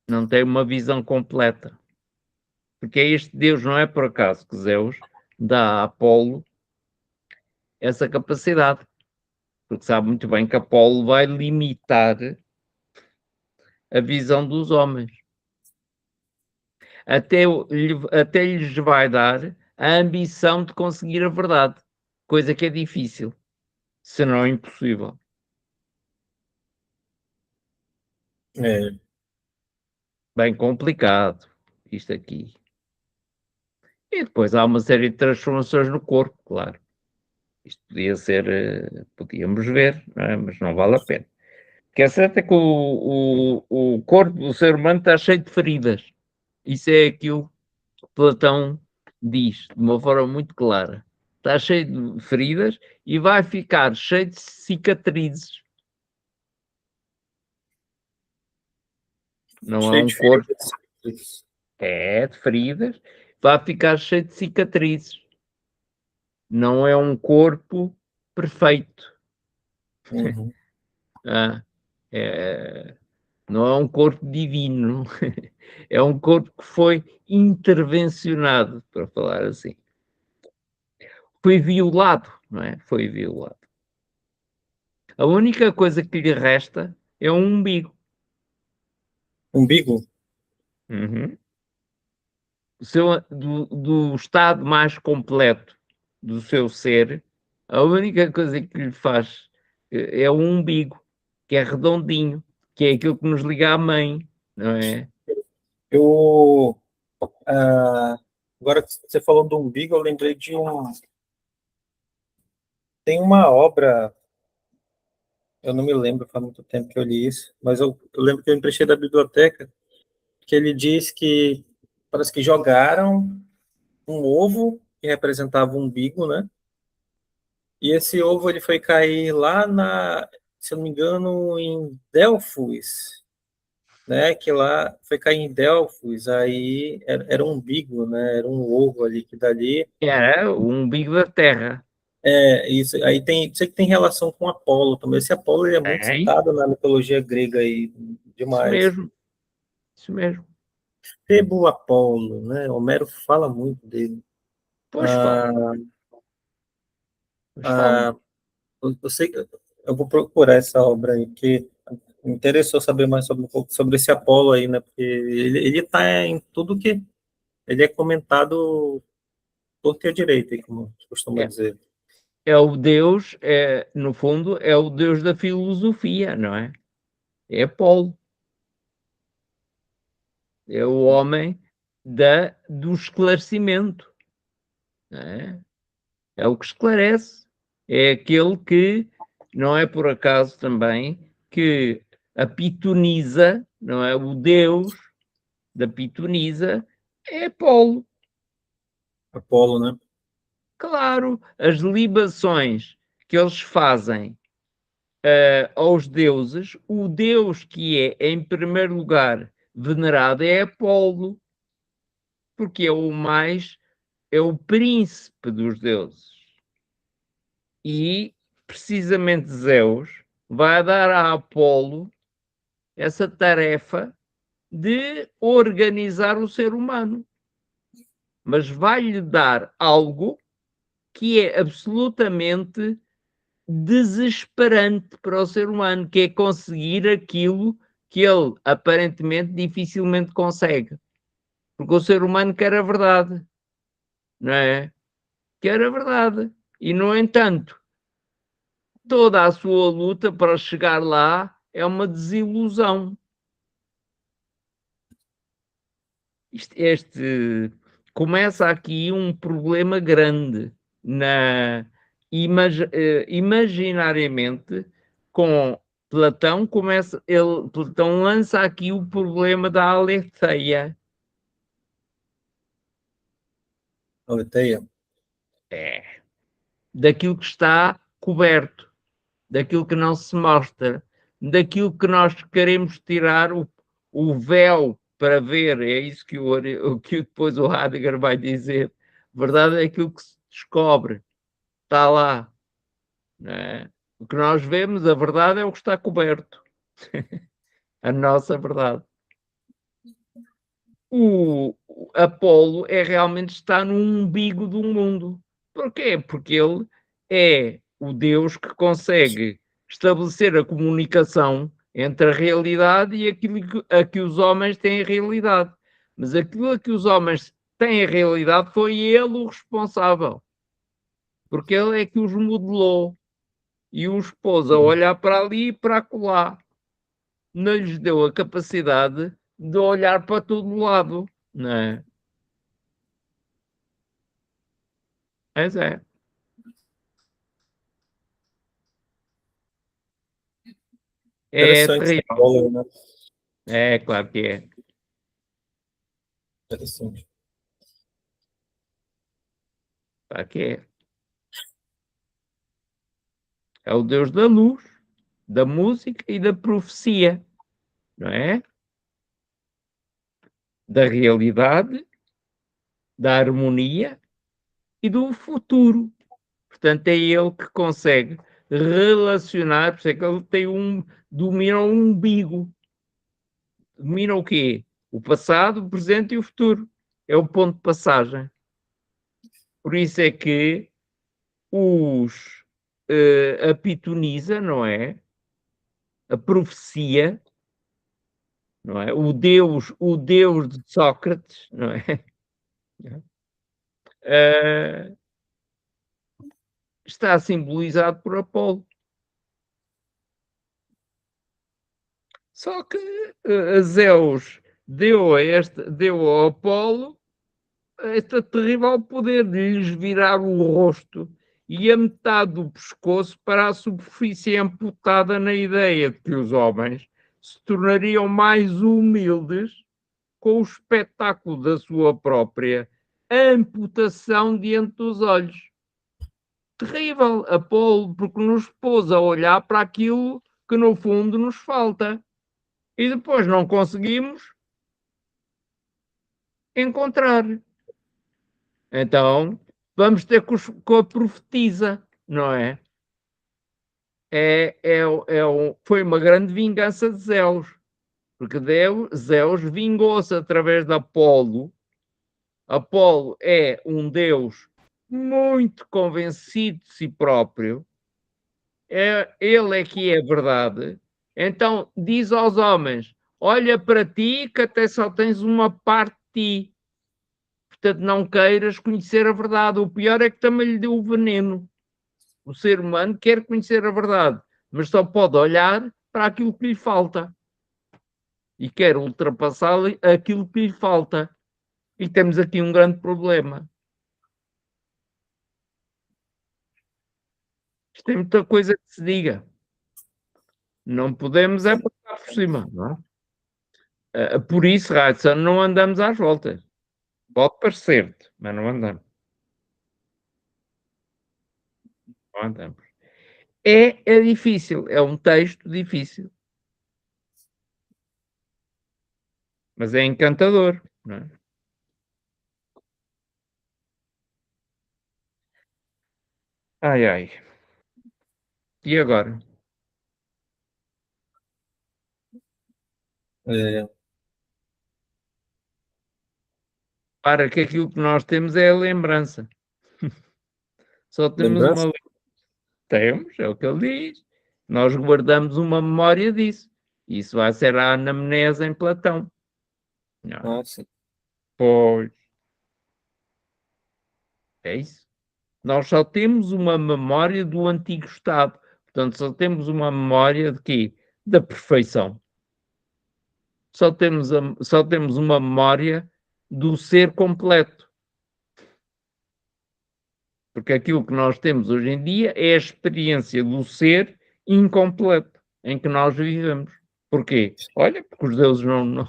Não tem uma visão completa. Porque é este Deus, não é por acaso que Zeus dá a Apolo essa capacidade. Porque sabe muito bem que Apolo vai limitar a visão dos homens. Até lhes vai dar a ambição de conseguir a verdade, coisa que é difícil, se não impossível. É. Bem complicado, isto aqui. E depois há uma série de transformações no corpo, claro. Isto podia ser, podíamos ver, não é? Mas não vale a pena. O que é certo é que o corpo do ser humano está cheio de feridas. Isso é aquilo que Platão diz, de uma forma muito clara. Está cheio de feridas e vai ficar cheio de cicatrizes. Não é Cheio um de corpo, feridas. é de feridas, vai ficar cheio de cicatrizes. Não é um corpo perfeito. Uhum. Ah, não é um corpo divino. É um corpo que foi intervencionado, para falar assim. Foi violado, não é? Foi violado. A única coisa que lhe resta é um umbigo. Umbigo? Uhum. Do estado mais completo do seu ser, a única coisa que lhe faz é o umbigo, que é redondinho, que é aquilo que nos liga à mãe, não é? Eu, agora que você falou do umbigo, eu lembrei de um. Tem uma obra, eu não me lembro, faz muito tempo que eu li isso, mas eu lembro que eu emprestei da biblioteca, que ele diz que parece que jogaram um ovo que representava o umbigo, né? E esse ovo ele foi cair lá se eu não me engano, em Delfos, né? Que lá foi cair em Delfos, aí era um umbigo, né? Era um ovo ali que dali. Era o umbigo da Terra. Isso aí sei que tem relação com Apolo também. Esse Apolo ele é muito É citado na mitologia grega aí, isso demais. mesmo, isso mesmo. Febo Apolo, né? Homero fala muito dele. Pois fala, Ah, pois fala. ah, eu sei que eu vou procurar essa obra aí, porque me interessou saber mais sobre um pouco sobre esse Apolo aí, né? Porque ele tá em tudo que ele é comentado por que direito, como costuma É, dizer. é o Deus, no fundo, é o Deus da filosofia, não é? É Apolo, é o homem do esclarecimento, não é? É o que esclarece, é aquele que, não é por acaso também, que a pitonisa, não é? O Deus da pitonisa é Apolo. Apolo, né? Claro, as libações que eles fazem aos deuses, o deus que é, em primeiro lugar, venerado é Apolo, porque é o príncipe dos deuses. E, precisamente, Zeus vai dar a Apolo essa tarefa de organizar o ser humano, mas vai-lhe dar algo que é absolutamente desesperante para o ser humano, que é conseguir aquilo que ele aparentemente dificilmente consegue. Porque o ser humano quer a verdade, não é? Quer a verdade. E, no entanto, toda a sua luta para chegar lá é uma desilusão. Começa aqui um problema grande na imaginariamente com Platão Platão lança aqui o problema da aletheia, Aletheia. daquilo que está coberto, daquilo que não se mostra, daquilo que nós queremos tirar o véu para ver. É isso que depois o Heidegger vai dizer. Verdade é aquilo que se descobre, está lá. Não é? O que nós vemos, a verdade é o que está coberto. A nossa verdade. O Apolo realmente está no umbigo do mundo. Porquê? Porque ele é o Deus que consegue estabelecer a comunicação entre a realidade e aquilo a que os homens têm a realidade. Mas aquilo a que os homens têm a realidade foi ele o responsável. Porque ele é que os modelou e os pôs a olhar para ali e para acolá. Não lhes deu a capacidade de olhar para todo lado, não é? Mas é. É Interessante essa terrível. bola, né? É, claro que é. Interessante. Claro que é. É o Deus da luz, da música e da profecia, não é? Da realidade, da harmonia e do futuro. Portanto, é ele que consegue relacionar, por isso é que ele tem domina um umbigo. Domina o quê? O passado, o presente e o futuro. É o ponto de passagem. Por isso é que a pitonisa, não é? A profecia, não é? O Deus de Sócrates, não é? Uh, está simbolizado por Apolo. Só que Zeus deu ao Apolo este terrível poder de lhes virar o rosto e a metade do pescoço para a superfície amputada na ideia de que os homens se tornariam mais humildes com o espetáculo da sua própria amputação diante dos olhos. Terrível, Apolo, porque nos pôs a olhar para aquilo que no fundo nos falta. E depois não conseguimos encontrar. Então, vamos ter com a profetisa, não é? Foi uma grande vingança de Zeus, porque Zeus vingou-se através de Apolo. Apolo é um deus muito convencido de si próprio, ele é que é verdade. Então diz aos homens: olha para ti, que até só tens uma parte de ti. Portanto, não queiras conhecer a verdade. O pior é que também lhe deu o veneno. O ser humano quer conhecer a verdade, mas só pode olhar para aquilo que lhe falta. E quer ultrapassar aquilo que lhe falta. E temos aqui um grande problema. Isto tem muita coisa que se diga. Não podemos é passar por cima, não é? Por isso, Raíssa, não andamos às voltas. Pode parecer-te, mas não andamos. Não andamos. É difícil, é um texto difícil. Mas é encantador, não é? Ai, ai. E agora? É, Para que aquilo que nós temos é a lembrança. Só temos lembrança? uma. Temos, é o que ele diz. Nós guardamos uma memória disso. Isso vai ser a anamnese em Platão. Não é? Ah, sim. Pois, é isso. Nós só temos uma memória do antigo Estado. Portanto, só temos uma memória de quê? Da perfeição. Só temos uma memória do ser completo. Porque aquilo que nós temos hoje em dia é a experiência do ser incompleto em que nós vivemos. Porquê? Olha, porque os deuses não.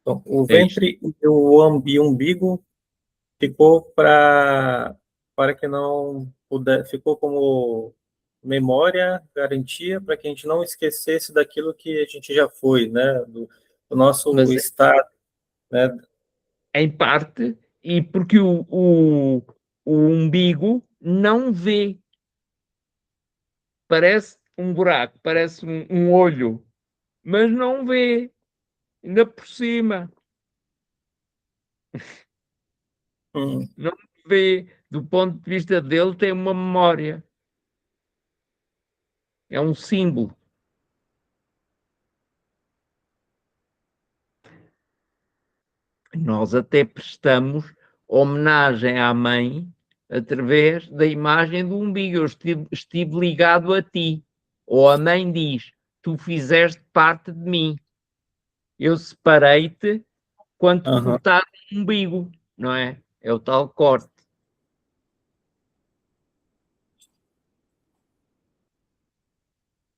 Então, o É isto. ventre e o umbigo ficou para que não puder, ficou como memória, garantia para que a gente não esquecesse daquilo que a gente já foi, né? Do nosso Mas estado, né? em parte, e porque o umbigo não vê. Parece um buraco, parece um olho, mas não vê. Ainda por cima, Hum, não vê. Do ponto de vista dele, tem uma memória. É um símbolo. Nós até prestamos homenagem à mãe através da imagem do umbigo. Eu estive ligado a ti. Ou a mãe diz, tu fizeste parte de mim. Eu separei-te quando te Aham, cortaram o umbigo, não é? É o tal corte.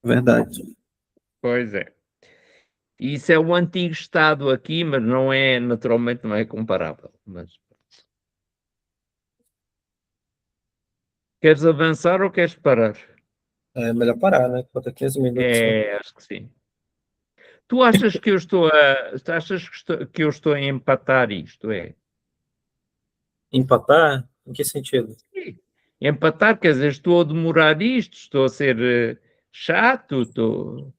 verdade. Pois é. Isso é o antigo Estado aqui, mas não é, naturalmente, não é comparável. Mas queres avançar ou queres parar? É melhor parar, né? Falta 15 minutos, né? É, acho que sim. Tu achas que eu estou que eu estou a empatar isto? É. Empatar? Em que sentido? Sim. Empatar, quer dizer, estou a demorar isto, estou a ser chato, estou.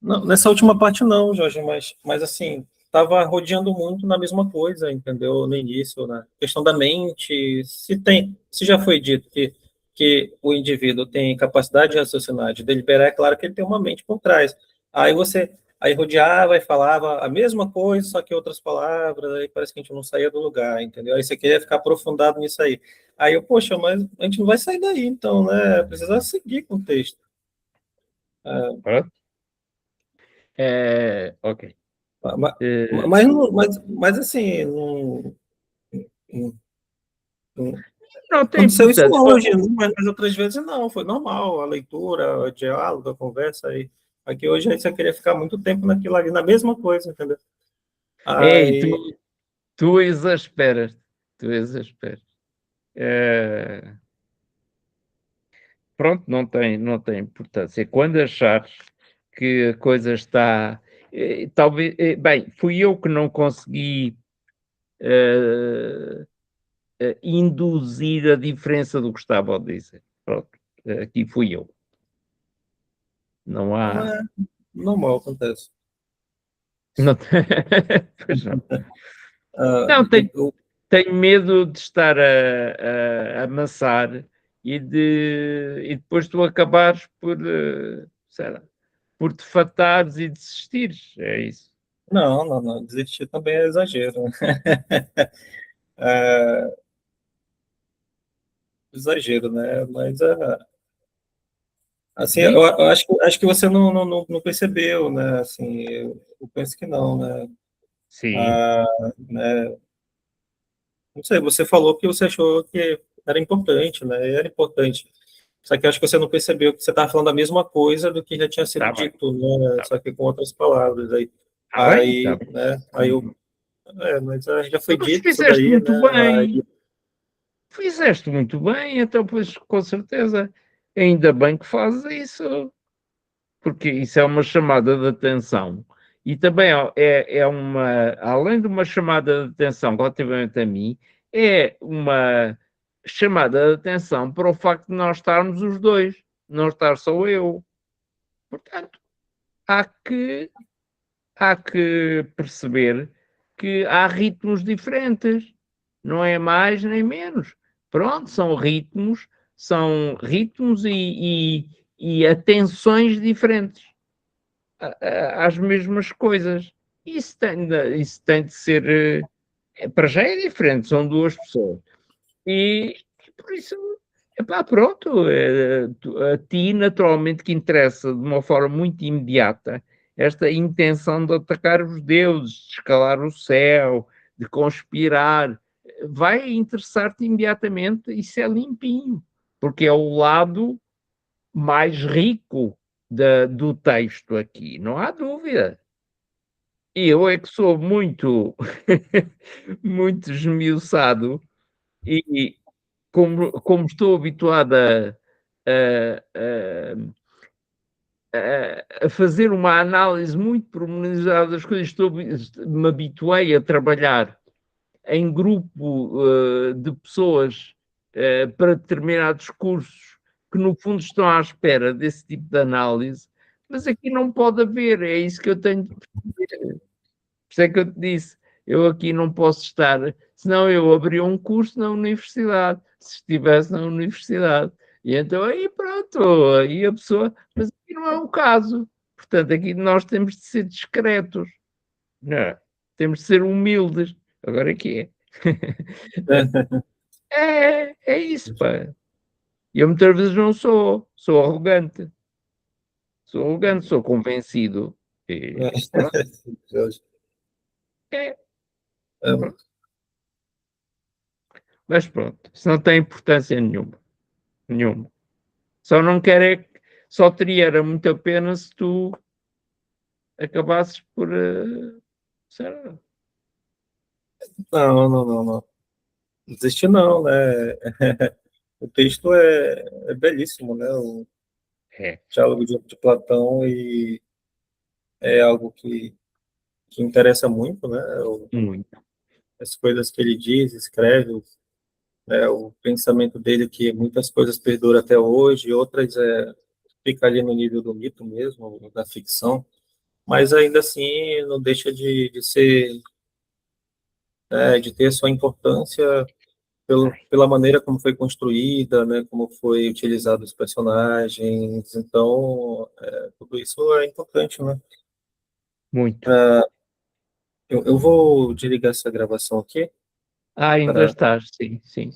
Não, nessa última parte não, Jorge, mas assim, estava rodeando muito na mesma coisa, entendeu? No início, na questão da mente, se já foi dito que o indivíduo tem capacidade de raciocinar, de deliberar, é claro que ele tem uma mente por trás. Aí rodeava e falava a mesma coisa, só que outras palavras, aí parece que a gente não saía do lugar, entendeu? Aí você queria ficar aprofundado nisso aí. Aí eu, poxa, mas a gente não vai sair daí, então, né? Precisa seguir com o texto. Pronto. Ok. Mas, Eh, mas assim, não não tem aconteceu isso importância. não hoje, mas outras vezes não, foi normal, a leitura, o diálogo, a conversa aí. Aqui hoje aí você queria ficar muito tempo naquilo ali, na mesma coisa, entendeu? Ei, Aí, tu exasperas. Tu exasperas. Eh, pronto, não tem importância. Quando achares que a coisa está. Talvez. Bem, fui eu que não consegui eh, induzir a diferença do que estava a dizer. Pronto, aqui fui eu. Não há. é normal, acontece. Não, pois não. Ah, Não, tenho medo de estar a amassar e depois tu acabares por, sei lá, por te fatares e desistires. É isso. não, desistir também é exagero, né? É, exagero, né? Mas assim, Diz? eu acho que você não percebeu, né? Assim, eu penso que não, né? Sim, Ah, né? Não sei, você falou que você achou que era importante, né? Era importante. Só que eu acho que você não percebeu que você estava falando a mesma coisa do que já tinha sido está bem, dito, né? está Só que com outras palavras. bem, está bem. Né? Aí eu, mas já foi Mas dito isso fizeste daí, muito né? bem, fizeste muito bem, então, pois, com certeza, ainda bem que fazes isso. Porque isso é uma chamada de atenção. E também é uma, além de uma chamada de atenção relativamente a mim, é uma chamada de atenção para o facto de nós estarmos os dois, não estar só eu. Portanto, há que, há que perceber que há ritmos diferentes, não é mais nem menos. Pronto, são ritmos e atenções diferentes às mesmas coisas. Isso tem de ser. Para já é diferente, são duas pessoas. E por isso, epá, pronto, a ti naturalmente que interessa de uma forma muito imediata esta intenção de atacar os deuses, de escalar o céu, de conspirar, vai interessar-te imediatamente, isso é limpinho, porque é o lado mais rico do texto aqui, não há dúvida. E eu é que sou muito, muito esmiuçado e como estou habituado a fazer uma análise muito pormenorizada das coisas, me habituei a trabalhar em grupo de pessoas para determinados cursos que no fundo estão à espera desse tipo de análise, mas aqui não pode haver, é isso que eu tenho de perceber. Por isso é que eu te disse, eu aqui não posso estar, senão eu abria um curso na universidade, se estivesse na universidade. E então aí pronto, aí a pessoa, mas aqui não é o caso. Portanto, aqui nós temos de ser discretos, não é? Temos de ser humildes. agora é que é. É isso, pá. E eu muitas vezes não sou arrogante. Sou arrogante, sou convencido. E pronto, é, É, pronto. Mas pronto, isso não tem importância nenhuma. Nenhuma. Só não quero é que, só teria era muita pena se tu acabasses por, sei lá. não, não, não, não. Desistir não, né? O texto é belíssimo, né? O É, diálogo de Platão e é algo que interessa muito, né? muito, As coisas que ele diz, escreve, né? O pensamento dele que muitas coisas perduram até hoje, outras fica ali no nível do mito mesmo, da ficção, mas ainda assim não deixa de ser, de ter sua importância pela maneira como foi construída, né, como foi utilizado os personagens, então tudo isso é importante, né? muito. Eu vou desligar essa gravação aqui Ah, ainda para estás, sim, sim.